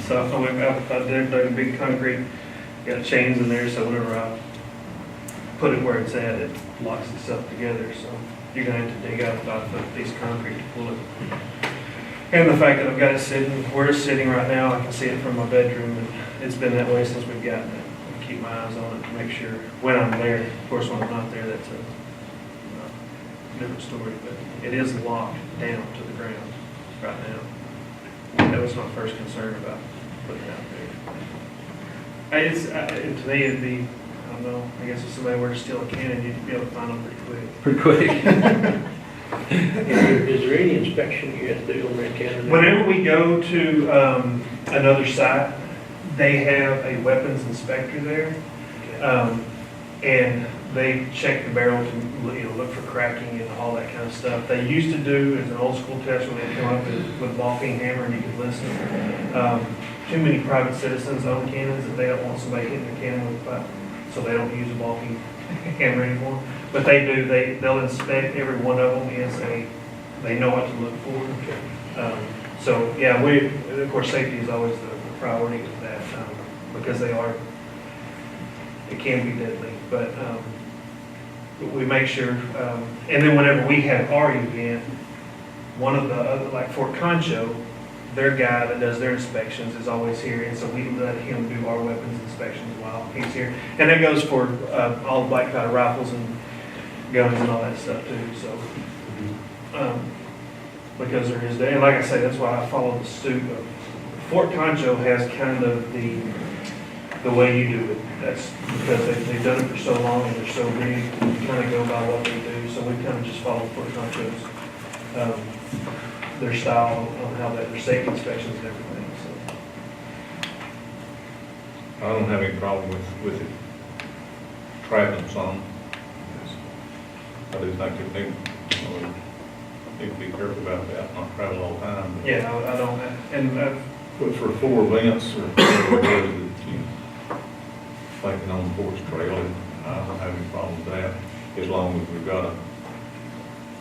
So I've dug a big concrete, got chains in there, so whenever I put it where it's at, it locks itself together. So you're gonna have to dig out about a foot piece of concrete to pull it. And the fact that I've got it sitting, where it's sitting right now, I can see it from my bedroom, and it's been that way since we've gotten it. I keep my eyes on it to make sure when I'm there. Of course, when I'm not there, that's a different story, but it is locked down to the ground right now. That was my first concern about putting it out there. To me, it'd be, I don't know, I guess if somebody were to steal a cannon, you'd be able to find them pretty quick. Pretty quick. Is there any inspection you have to do on that cannon? Whenever we go to another site, they have a weapons inspector there. And they check the barrel to, look for cracking and all that kind of stuff. They used to do, as an old school test, when they come up with a ball peen hammer and you could listen. Too many private citizens own cannons that they don't want somebody hitting their cannon with a pipe, so they don't use a ball peen hammer anymore. But they do, they'll inspect every one of them they know what to look for. So, yeah, of course, safety is always the priority of that, because it can be deadly, but we make sure, and then whenever we have our event, one of the other, like Fort Concho, their guy that does their inspections is always here, and so we let him do our weapons inspections while he's here. And that goes for all the black powder rifles and guns and all that stuff too, so. Because there is, and like I say, that's why I follow the suit of, Fort Concho has kind of the way you do it. That's because they've done it for so long and they're so big, you kind of go by what they do, so we kind of just follow Fort Concho's, their style on how their safety inspections and everything, so. I don't have any problem with it traveling some. I do think it need to be careful about that, not travel all the time. but- Yeah, I don't, and, But for 4 events or whatever it is that you thinking on the Forest Trail, I don't have any problem with that, as long as we've got a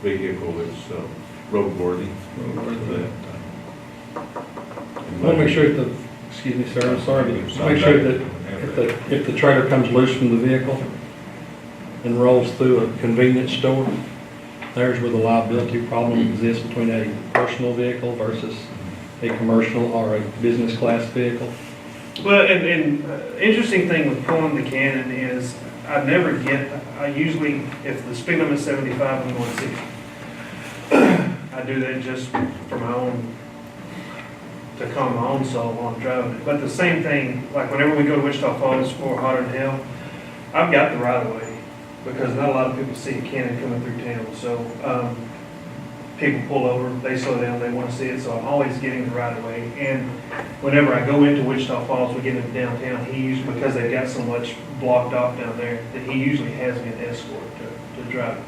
vehicle that's roadworthy. Want to make sure that, excuse me, sir, I'm sorry, but make sure that if the trailer comes loose from the vehicle and rolls through a convenience store, there's where the liability problem exists between a personal vehicle versus a commercial or a business class vehicle. well, and interesting thing with pulling the cannon is I usually, if the speed limit is 75, I'm going 60. I do that just for my own, to calm my own soul while I'm driving it. But the same thing, like whenever we go to Wichita Falls for Hotter Than Hell, I've got the right of way because not a lot of people see a cannon coming through town. So people pull over, they slow down, they want to see it, so I'm always getting the right of way. And whenever I go into Wichita Falls, we get into downtown, he usually, because they've got so much blocked off down there, that he usually has me an escort to drive.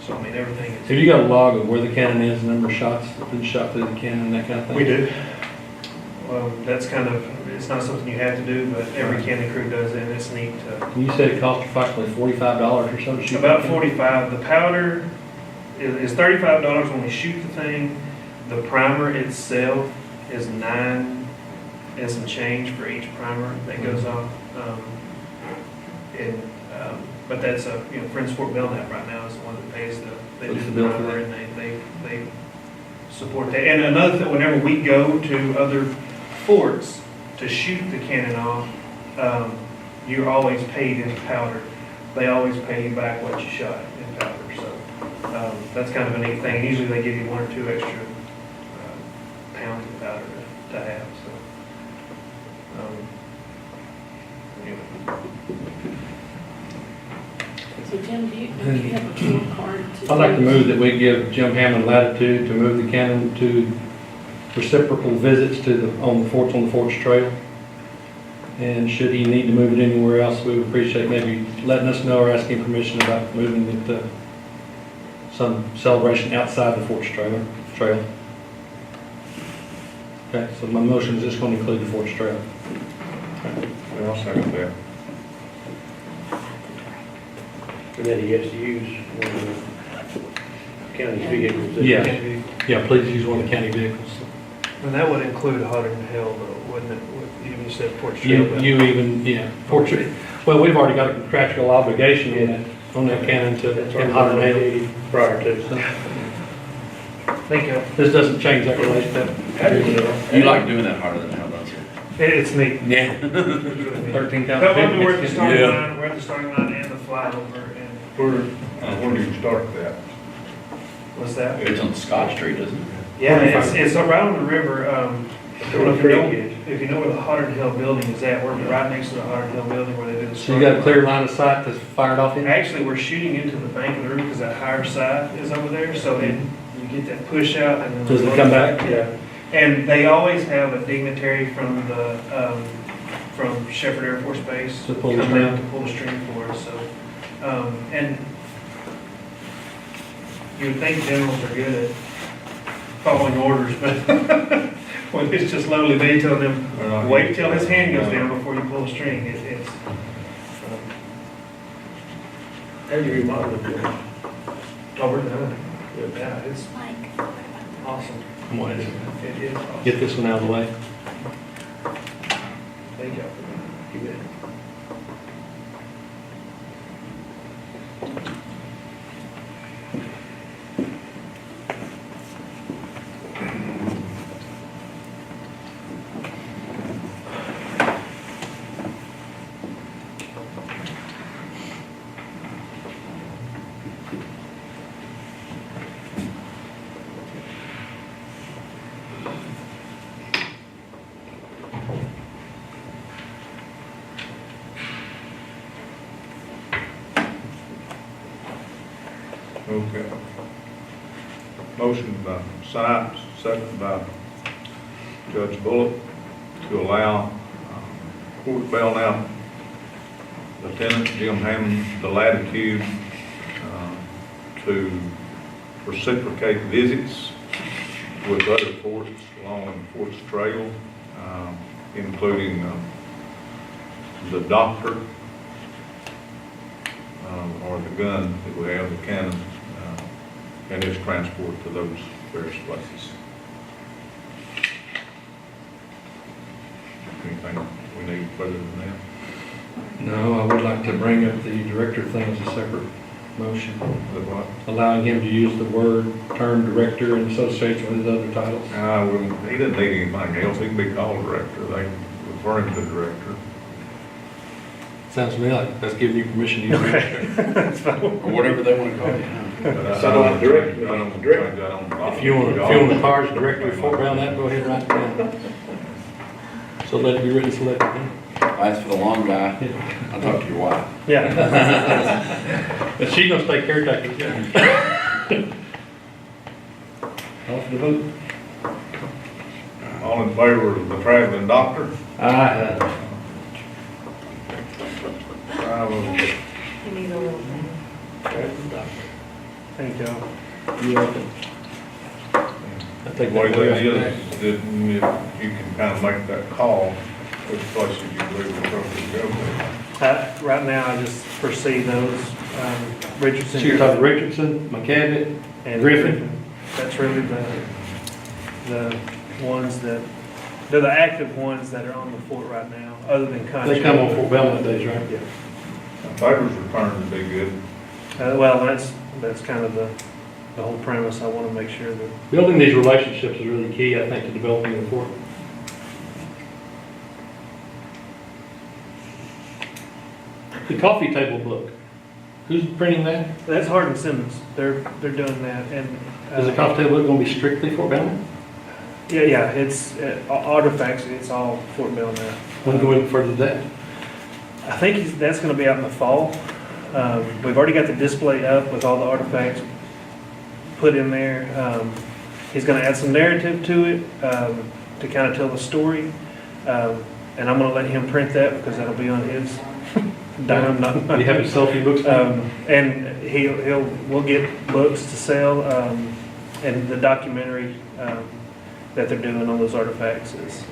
So, I mean, everything is. Have you got a log of where the cannon is, the number of shots that have been shot through the cannon, that kind of thing? We do. That's kind of, it's not something you have to do, but every cannon crew does it, and it's neat to. You said it cost approximately $45 or so to shoot? About 45. The powder is $35 when we shoot the thing. The primer itself is $9 and some change for each primer that goes off. But that's Friends Fort Belknap right now is the one that pays they do What's the the bill for primer that? and they support that. And another thing, whenever we go to other forts to shoot the cannon off, you're always paid in powder. They always pay you back what you shot in powder. So that's kind of a neat thing. Usually they give you 1 or 2 extra pounds of powder to have. So So Jim, do you have a fuel card? I'd like to move that we give Jim Hammond latitude to move the cannon to reciprocal visits on the Forts Trail. And should he need to move it anywhere else, we would appreciate maybe letting us know or asking permission about moving it to some celebration outside the Forts Trail. Okay, so my motion is just going to include the Forts Trail. I'll second that. And then he has to use one of the county vehicles. Yeah. Yeah, please use one of the county vehicles. And that would include Hotter than Hell, though, wouldn't it? Even you said Fort Trail. Forts Trail. Well, we've already got a contractual obligation on that cannon to That's in our Hotter Nail. prior to. Thank you. This doesn't change that relationship. How do you know? You like doing that harder than hell, don't you? It's neat. Yeah. It's really neat. 13,000. That one, we're at the starting Yeah. line, we're at the starting line and the flyover, and Where do you start that? what's that? It's on Scott Street, isn't it? Yeah, it's right on the river, Where the creek is. if you know where the Hotter Hill building is at, we're right next to the Hotter Hill building where they do the. So you got a clear line of sight to fire it off in? Actually, we're shooting into the bank of the river because that higher side is over there, so you get that push out and then. Does it come back? Yeah. And they always have a dignitary from from Shepherd Air Force Base. To pull the come string. down to pull the string for us, so. And you would think generals are good at following orders, but when it's just lowly, they tell them, wait till his hand goes down before you pull the string. It's. How do you remodel it? Oh, we're done. Yeah, it's Mike, what about that? awesome. I'm going to It is awesome. get this one out of the way. Thank you. You bet. Okay. Motion by Sykes, second by Judge Bullock, to allow Fort Belknap Lieutenant Jim Hammond the latitude to reciprocate visits with other forts along the Forts Trail, including the doctor or the gun that we have, the cannon, and its transport to those various places. Anything we need further than that? No, I would like to bring up the director thing as a separate motion, The what? allowing him to use the term director in association with his other titles. Well, he doesn't need anything else, he can be called director, they refer him to director. Sounds to me like that's giving you permission to use director. Or whatever they want to call you. But I Sound like director. don't change that on. If you want the cars director of Fort Belknap, go ahead and write it down. So let it be written, so let it be done. As for the long guy, I'll talk to your wife. Yeah. But she's gonna stay caretaker. Call for the vote. All in favor of the traveling doctor? Aye. 5-0. You need a little thing. Thank y'all. You're welcome. I The think way that that is, that if you can kind of make that call, which places you believe the truck will go to. Right now, I just foresee those, Richardson. So you're talking Richardson, McCavitt, and Griffin? That's really the ones that, they're the active ones that are on the fort right now, other than Concho. They come on Fort Belmont days, right? Yeah. Favors return to be good. Well, that's kind of the whole premise. I want to make sure that, Building these relationships is really key, I think, to developing the fort. The coffee table book, who's printing that? that's Hardin Simmons. They're doing that, and. Is the coffee table book gonna be strictly Fort Belmont? Yeah, it's artifacts, it's all Fort Bell now. When going further that? I think that's gonna be out in the fall. We've already got the display up with all the artifacts put in there. He's gonna add some narrative to it, to kind of tell the story. And I'm gonna let him print that because that'll be on his dime, not Do you have any selfie books? and we'll get books to sell, and the documentary, that they're doing on those artifacts is,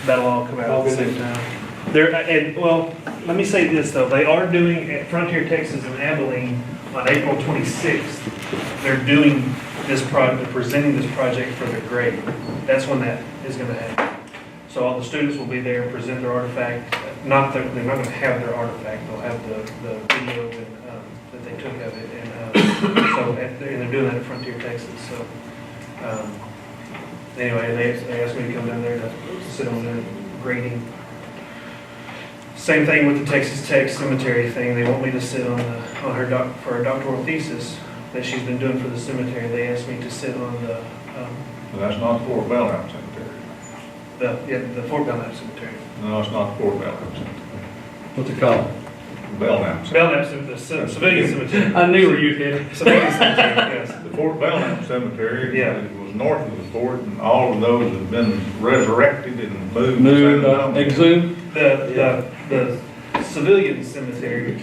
that'll all come out at the same time. Well, let me say this though, they are doing at Frontier Texas in Abilene on April 26th, they're doing this project, presenting this project for their grade. That's when that is gonna happen. So all the students will be there and present their artifact. They're not gonna have their artifact, they'll have the video that they took of it. And they're doing that at Frontier Texas, so. Anyway, they asked me to come down there to sit on the grading. Same thing with the Texas Tech cemetery thing. They want me to sit for her doctoral thesis that she's been doing for the cemetery. They asked me to sit on But that's not Fort Belknap Cemetery. the Fort Belknap Cemetery. No, it's not Fort Belknap Cemetery. What's it called? Belknap Cemetery. Belknap, the civilian cemetery. I knew where you did. Civilian cemetery, yes. The Fort Belknap Cemetery, Yeah. it was north of the fort, and all of those have been resurrected and moved. Exhumed? The civilian cemetery,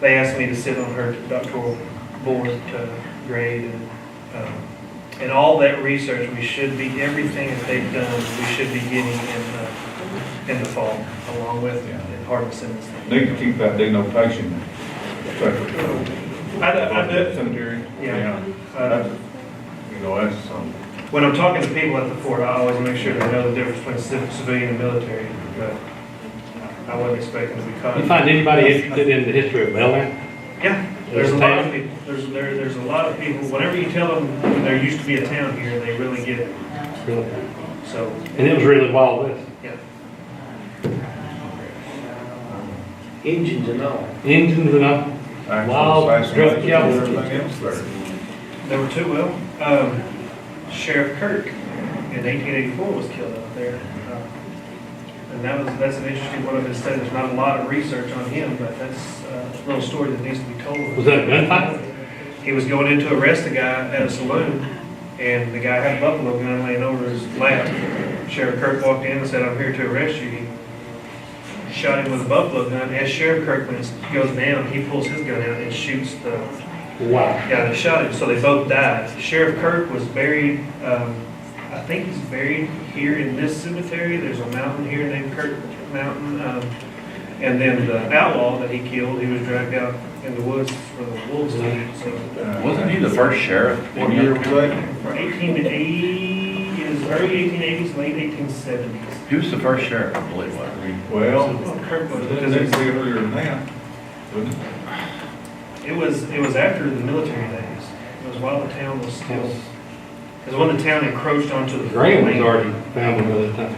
they asked me to sit on her doctoral board to grade and all that research, everything that they've done, we should be getting in the fall, along with Hardin Simmons. Need to keep that denotation separate. I do. Cemetery. Yeah. That's, that's When I'm talking to people at the fort, I always make sure they know the difference between civilian and military, but I wasn't expecting to be caught. You find anybody interested in the history of Belknap? Yeah, there's a lot of people, there's a lot of people, whenever you tell them there used to be a town here, they really get it, Really? so, And it was really Wild West. yeah. Engines and all. Engines and all. actual Drug assassination and killers. everything else there. There were two, Sheriff Kirk in 1884 was killed out there. And that's an interesting one of his studies. There's not a lot of research on him, but that's a little story that needs to be told. Was that a gunfight? He was going in to arrest a guy at a saloon, and the guy had a buffalo gun laying over his lap. Sheriff Kirk walked in and said, "I'm here to arrest you." He shot him with a buffalo gun. As Sheriff Kirk goes down, he pulls his gun out and shoots the Wow. guy that shot him. So they both died. Sheriff Kirk was buried, I think he's buried here in this cemetery. There's a mountain here named Kirk Mountain. And then the outlaw that he killed, he was dragged out in the woods for the wolves to eat. So Wasn't he the first sheriff? What year was that? for 1880, it was early 1880s, late 1870s. He was the first sheriff, I believe, wasn't he? Well, Kirk was, it because didn't be earlier than that, wouldn't it? it was after the military days. It was while the town was still, it was when the town encroached onto the. Graham was already found another time.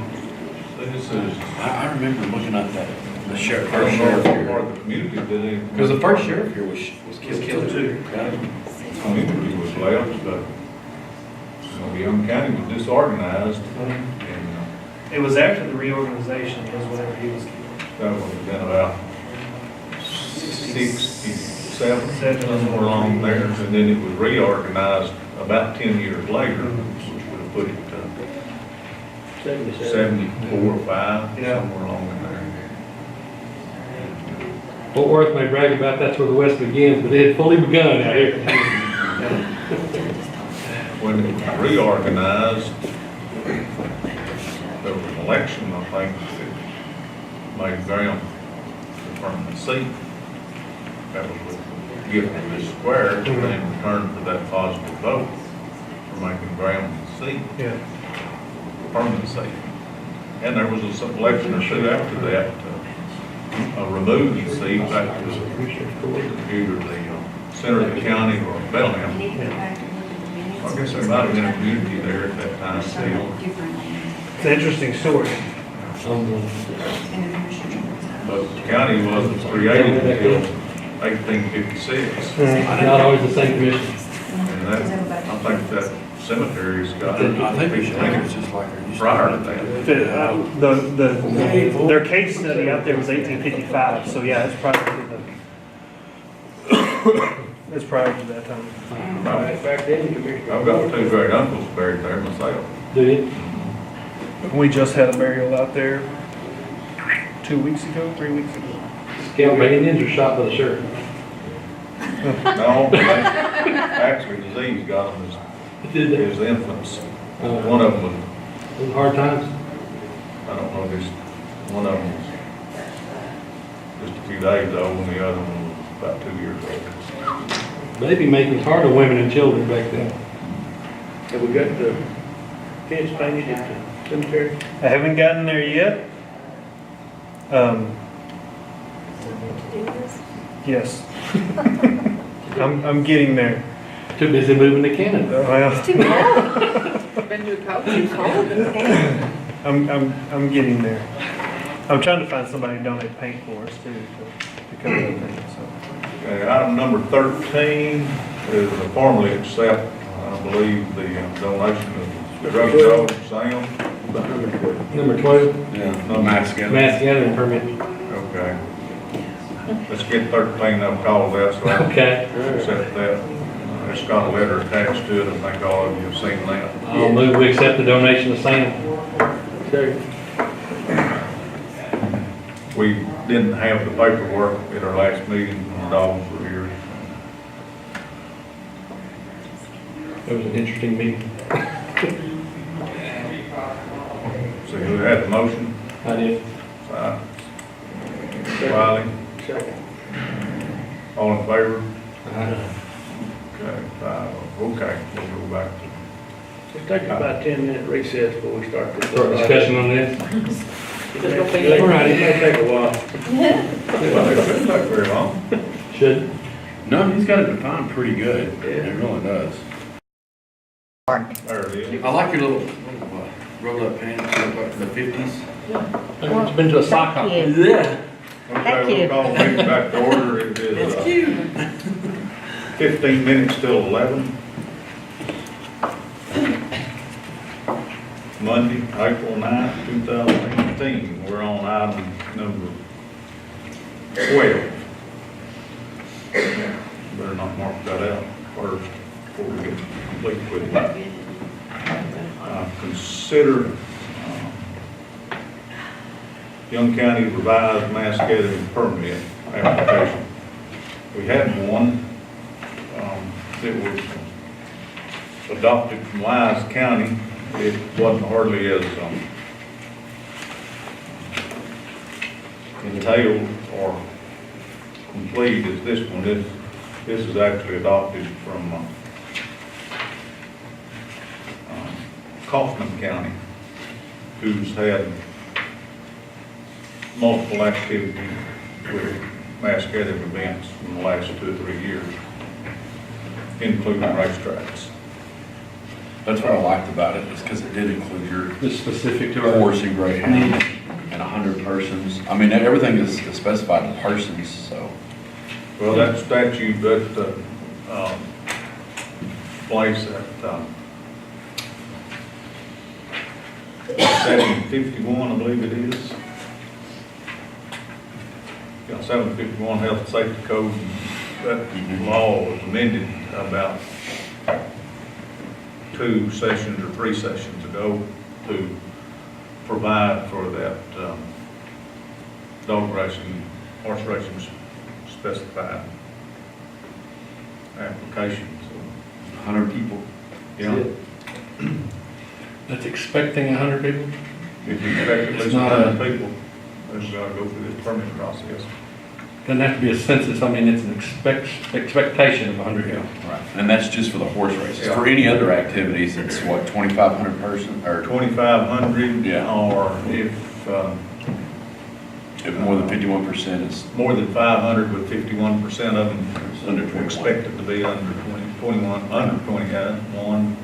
This is, I remember looking at that, the sheriff, I first don't know sheriff what here. part of the community did it. Because the first sheriff here was Was killed killed too. too. Community was left, but, Young County was disorganized, and It was after the reorganization, was whenever he was killed. that would have been about 60, 67, somewhere along there, and then it was reorganized about 10 years later, which would have put it to 74 or 5, Yeah. somewhere along in there. Fort Worth may brag about that's where the West begins, but it had fully begun out here. When it was reorganized, there was an election, I think, that made Graham the permanent seat. That was a gift to the square, and in return for that positive vote for making Graham the seat, Yeah. permanent seat. And there was a election or two after that to remove the seat back to either the center of the county or Bellingham. I guess there might have been a community there at that time still. It's an interesting story. But the county wasn't created until 1856. Not always the same commission. And that, I think that cemetery's got. I think we should think it's just like it used to be. Prior to that. Their case study out there was 1855, so yeah, it's it's prior to that time. Back then, the commissioner. I've got 2 great uncles buried there myself. Do you? We just had a burial out there 2 weeks ago, 3 weeks ago. Scale Indians are shot by the sheriff. No, actually disease got them Did they? as infants. One of them was, It was hard times. I don't know, just, one of them was just a few days old and the other one was about 2 years old. Baby making was hard on women and children back then. Have we got the fence painted at the cemetery? I haven't gotten there yet. Yes. I'm getting there. Too busy moving to Canada. Well, Too cold. Been too cold. Too cold. Okay. I'm getting there. I'm trying to find somebody to donate paint for us too, to cover that thing, so. Okay, item number 13 is to formally accept, I believe, the donation of drug dog Sam. Number 12, Yeah, no mask together. mass gathering permit. Okay. Let's get 13 of them called out, so I Okay. can accept that. It's got a letter attached to it, I think all of you have seen that. I'll move we accept the donation of Sam. Second. We didn't have the paperwork at our last meeting when the dogs were here. It was an interesting meeting. So who had the motion? I did. Wiley, Second. all in favor? Aye. Okay, 5. Okay, we'll go back to. Let's take about a 10-minute recess before we start this. Start discussion on this. All right, it may take a while. Well, it shouldn't take very long. Should. No, he's got it defined pretty good. Yeah. It really does. There it is. I like your little roll-up pants, look like the 50s. It's been to a sock hop. Yeah. Okay, we'll call the meeting back to order. It is 15 minutes till 11. Monday, April 9th, 2018. We're on item number 12. Better not mark that out first before we get complete with it. Consider Young County revised mass gathering permit application. We had one that was adopted from Wise County. It wasn't hardly as entailed or complete as this one. This is actually adopted from Kaufman County, who's had multiple activities with mass gathering events in the last 2 or 3 years, including racetracks. That's what I liked about it, is because it did include your Just specific to our. horse and greyhound and 100 persons. I mean, everything is specified in persons, so. Well, that statute, that place at 751, I believe it is. Yeah, 751 Health and Safety Code that law was amended about 2 sessions or 3 sessions ago to provide for that, dog racing, horse racing specified application, so, 100 people. yeah. That's expecting 100 people? If you expect at It's least not 100 people, they've got to go through this permit process. Doesn't have to be a census, I mean, it's an expectation of 100 people. Right. And that's just for the horse races. Yeah. For any other activities, it's what, 2,500 person, or 2,500, Yeah. or if, if more than 51% is more than 500, with 51% of them under 21. expected to be under 21, under 21,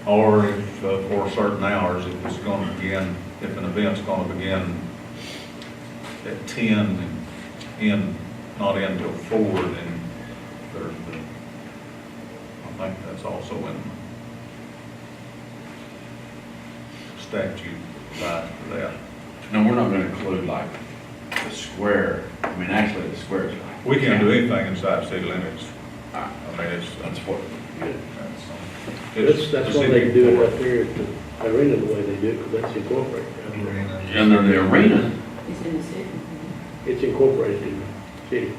or if, for certain hours, if it's going to begin, if an event's going to begin at 10 and end, not end till 4, then there's the, I think that's also in statute provides for that. No, we're not gonna include like the square, I mean, actually, the square is like. We can't do anything inside city limits. Ah, I mean, it's, That's what, That's why they do it up there at the arena the way they do it, because that's incorporated. and then the arena, It's in the city. It's incorporated in the city.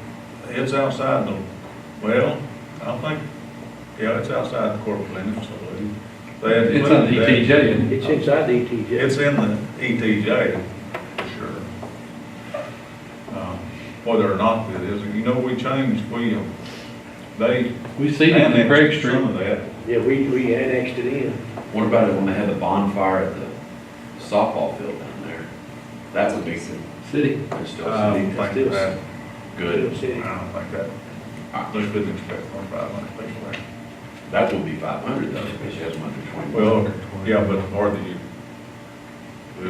It's outside the, well, I think, yeah, it's outside the corporate limits, I believe. They had It's on the included that. ETJ, isn't it? It's inside the ETJ. It's in the ETJ, for sure. Whether or not it is, you know, we changed, they We see it in Craig annexed some of Street. that. Yeah, we annexed it in. what about it when they had the bonfire at the softball field down there? That would be good. City. It's still I don't city. think that, Good. City. I don't think that, they couldn't expect 2,500 people there. That would be 500 though, because you have them under 20. Well, yeah, but are the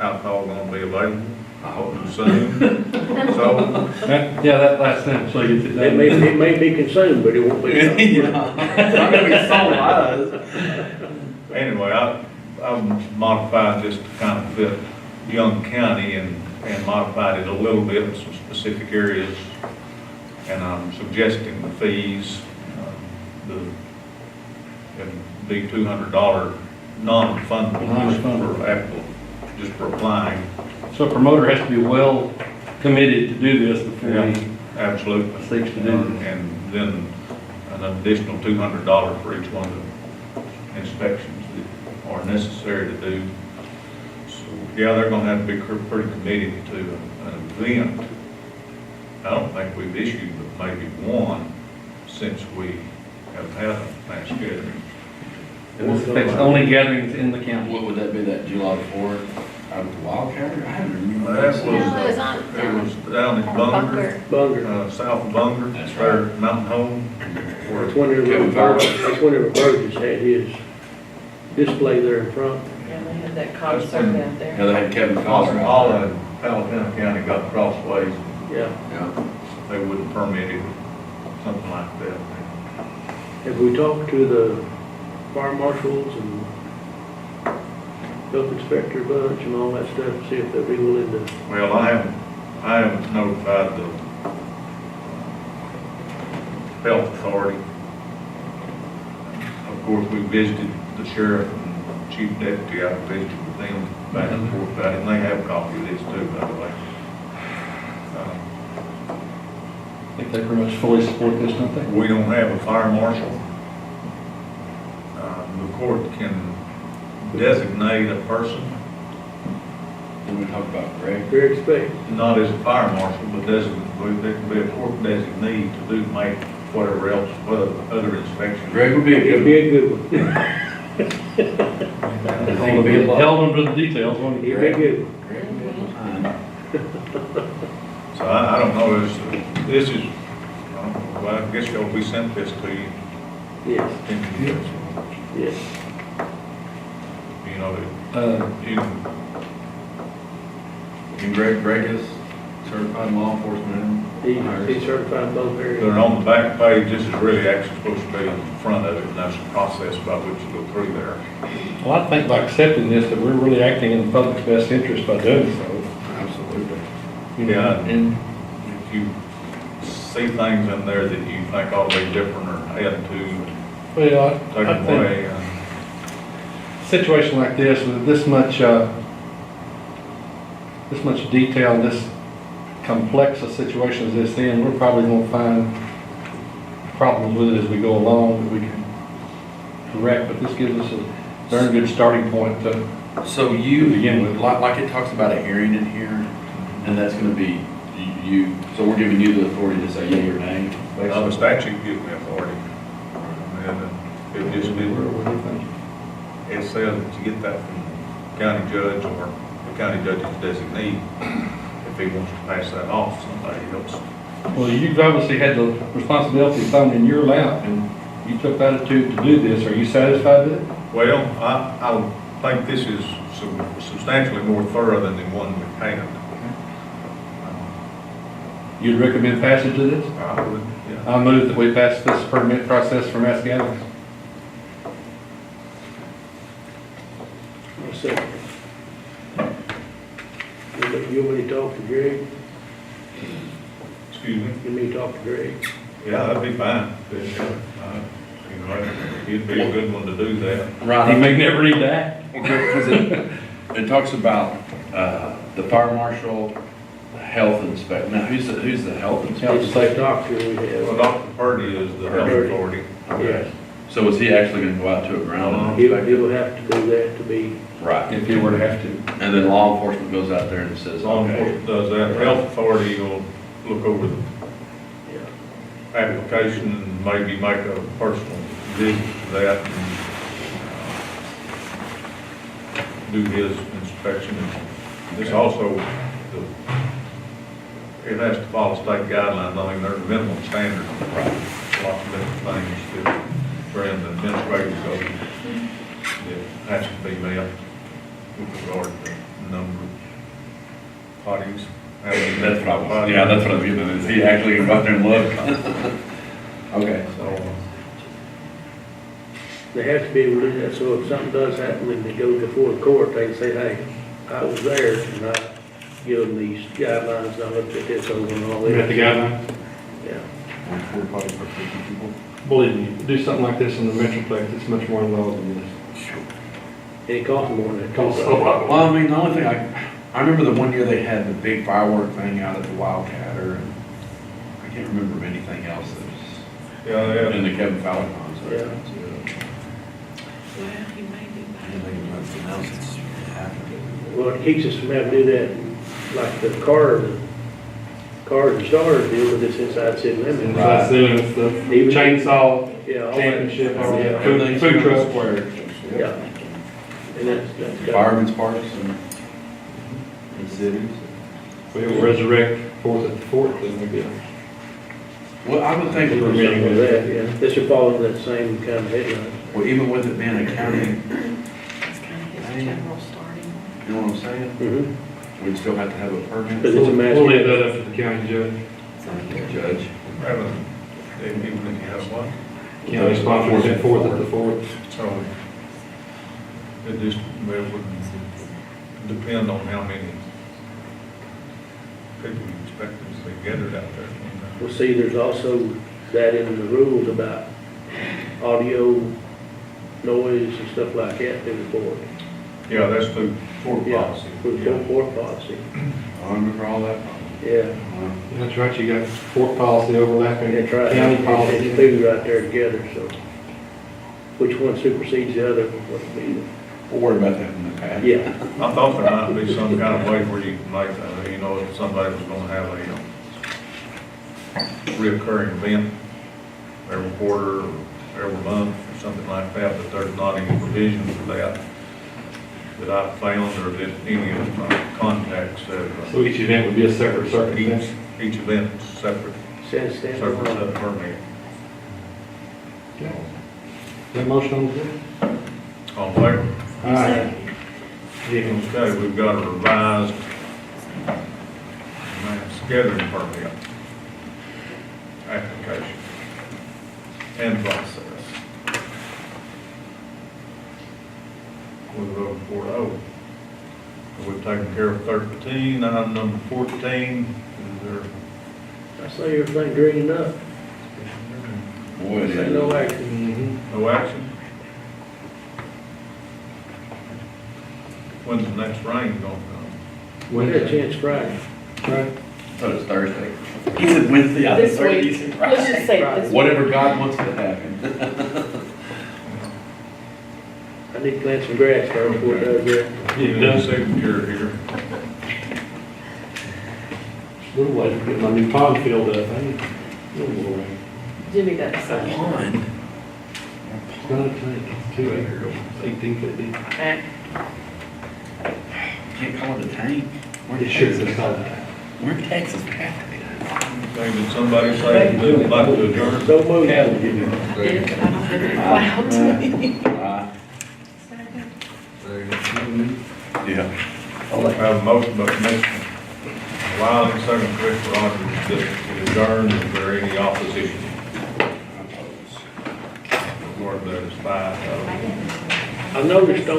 alcohol gonna be available I hope not. soon? So, Yeah, that last sentence, so you get It that. may be consumed, but it won't be. Yeah. Not gonna be sold anyway, I modified this to kind of fit Young County and modified it a little bit in some specific areas. And I'm suggesting the fees, it'd be $200 non-refundable for Apple, just for applying. So a promoter has to be well committed to do this before Yeah, he absolutely. seeks to do this. And then an additional $200 for each one of the inspections that are necessary to do. So, yeah, they're gonna have to be pretty committed to an event. I don't think we've issued but maybe one since we have had a mass gathering. And this affects only gatherings in the county. What would that be, that July 4th, out of the Wildcat? I haven't remembered. That was, No, it was on- it was down at Bunger, Bunger. south of Bunger, That's there at Mountain Home. It's whenever, Kevin Fowler. it's whenever Burgess had his display there in front. Yeah, they had that concert out Yeah, there. they had Kevin Costner. All in Palatina County got crossways, Yeah. Yeah. they wouldn't permit it, something like that. Have we talked to the fire marshals and health inspector bunch and all that stuff, to see if they'd be willing to? Well, I haven't notified the health authority. Of course, we visited the sheriff and chief deputy, I visited with them back and forth about it, and they have a copy of this too, by the way. I think they pretty much fully support this, don't they? We don't have a fire marshal. The court can designate a person, Then we talk about Greg. Very expect. not as a fire marshal, but designate, there can be a court designee to do, make whatever else, other inspections. Greg would be a It'd good. be a good one. Hold them- Held them to the details, won't It'd it? be a good one. Greg would be fine. So I don't know, this is, well, I guess y'all, we sent this to you. Yes, yes. You know, Uh, you, And Greg is certified law enforcement. He's certified in both areas. they're on the back page, this is really actually supposed to be in front of it, and that's the process by which you go through there. Well, I think by accepting this, that we're really acting in the public's best interest by doing so. Absolutely. You know, Yeah. And If you see things in there that you think ought to be different or add to, Well, take I think away? a situation like this, with this much detail and this complex a situation as this in, we're probably gonna find problems with it as we go along that we can correct, but this gives us a darn good starting point to So To begin with. like it talks about a hearing in here, and that's gonna be you, so we're giving you the authority to say yea or nay, The basically? statute gives me authority. And it just What do you think? it says that you get that from the county judge or the county judge's designee. If he wants to pass that off to somebody else. Well, you've obviously had the responsibility thrown in your lap, and you took the attitude to do this. Are you satisfied with it? Well, I think this is substantially more thorough than the one we had. You'd recommend passage of this? I would, yeah. I move that we pass this permit process for Mascallis. I'll second. You want me to talk to Greg? Excuse me? You need to talk to Greg? Yeah, that'd be fine. You know, he'd be a good one to do that. Right. He may never need that. Because it talks about, the fire marshal, health inspector. Now, who's the health inspector? It's the doctor we Well, have. Dr. Purdy is the health Purdy. authority. Yes. So is he actually gonna go out to a ground He inspector? will have to do that to be, Right. If you were to have to. And then law enforcement goes out there and says, Law okay. enforcement does that. Health authority will look over the yeah. application and maybe make a personal visit to that and do his inspection. This also, it has to follow state guidelines. I mean, there's minimum standards. Right. Lots of different things that for an administrative code that has to be met with regard to the number of parties. That's what I was, yeah, that's what I was getting at, is he actually gonna go out there and look? Okay. So, They have to be able to do that, so if something does happen and they go before the court, they can say, hey, I was there and I give them these guidelines, and I looked at this over and all We got the this. guidelines. Yeah. 4 parties per 50 people. Believe me, do something like this in the Metroplex, it's much more involved than this. And it costs more than it costs. Well, I mean, the only thing I remember the one year they had the big firework thing out at the Wildcatter, and I can't remember of anything else that was yeah, in the Kevin Fowler concert. Yeah. Well, he may be I didn't think of anything else that's happened. Well, it keeps us from having to do that, like the cars and stars deal with this inside city limits. Inside ceiling and stuff, Even- chainsaw, Yeah, all that. championship, all that. Yeah. Everything's Food truck. square. Yeah. And that's got, Fireman's parks in cities. We'll resurrect Fourth at the Fort, then maybe. Well, I would think, something like that, yeah. This should fall under that same kind of headline. well, even with it being a county, It's kind of his general starting. you know what I'm saying? Mm-hmm. We'd still have to have a permit. Because it's a mass. We'll leave that up to the county judge. Judge. even if you have one. County sponsors at Fourth at the Fort. So it just, well, would depend on how many people you expect to be gathered out there. Well, see, there's also that in the rules about audio, noise and stuff like that through the board. Yeah, that's through court Yeah, policy. through the board policy, I remember all that. yeah. That's right, you got Fort policy overlapping That's right, county it's policy. two right there together, so. Which one supersedes the other would be, We'll worry about that in the past. yeah. I thought there might be some kind of way where you can make, you know, if somebody was gonna have a reoccurring event every quarter, or every month, or something like that, but there's not any provision for that that I found, or that any of my contacts have. So each event would be a separate circumstance. Each event is separate, Since separate then, set permit. Okay. Is that motion on the floor? All in favor? Aye. Okay, we've got a revised scheduling permit application and process. We'll go to 4-0. We've taken care of 13, item number 14, is there I see everything greening up. Boy, it Say no is. action. No action? When's the next rain gonna come? We had a chance Friday. So it's Thursday. He said Wednesday, I This said Thursday, week. he said Let's just Friday. say this week. Whatever God wants to happen. I need to plant some grass first before it does that. You done signature here. Little way to get my new pond filled up, ain't it? Little more rain. Jimmy doesn't sign. Pond. It's gonna take 2 acres, 1850. Eh, Can't call it a tank. We're in It should Texas. be called that. We're in Texas, man. Did somebody say they'd like to adjourn? So moved. I did, but I don't have it loud to me. Yeah. Have a motion by Commissioner Wiley, second Commissioner Rogers, that we adjourn. Is there any opposition? Lord, that is 5. I noticed on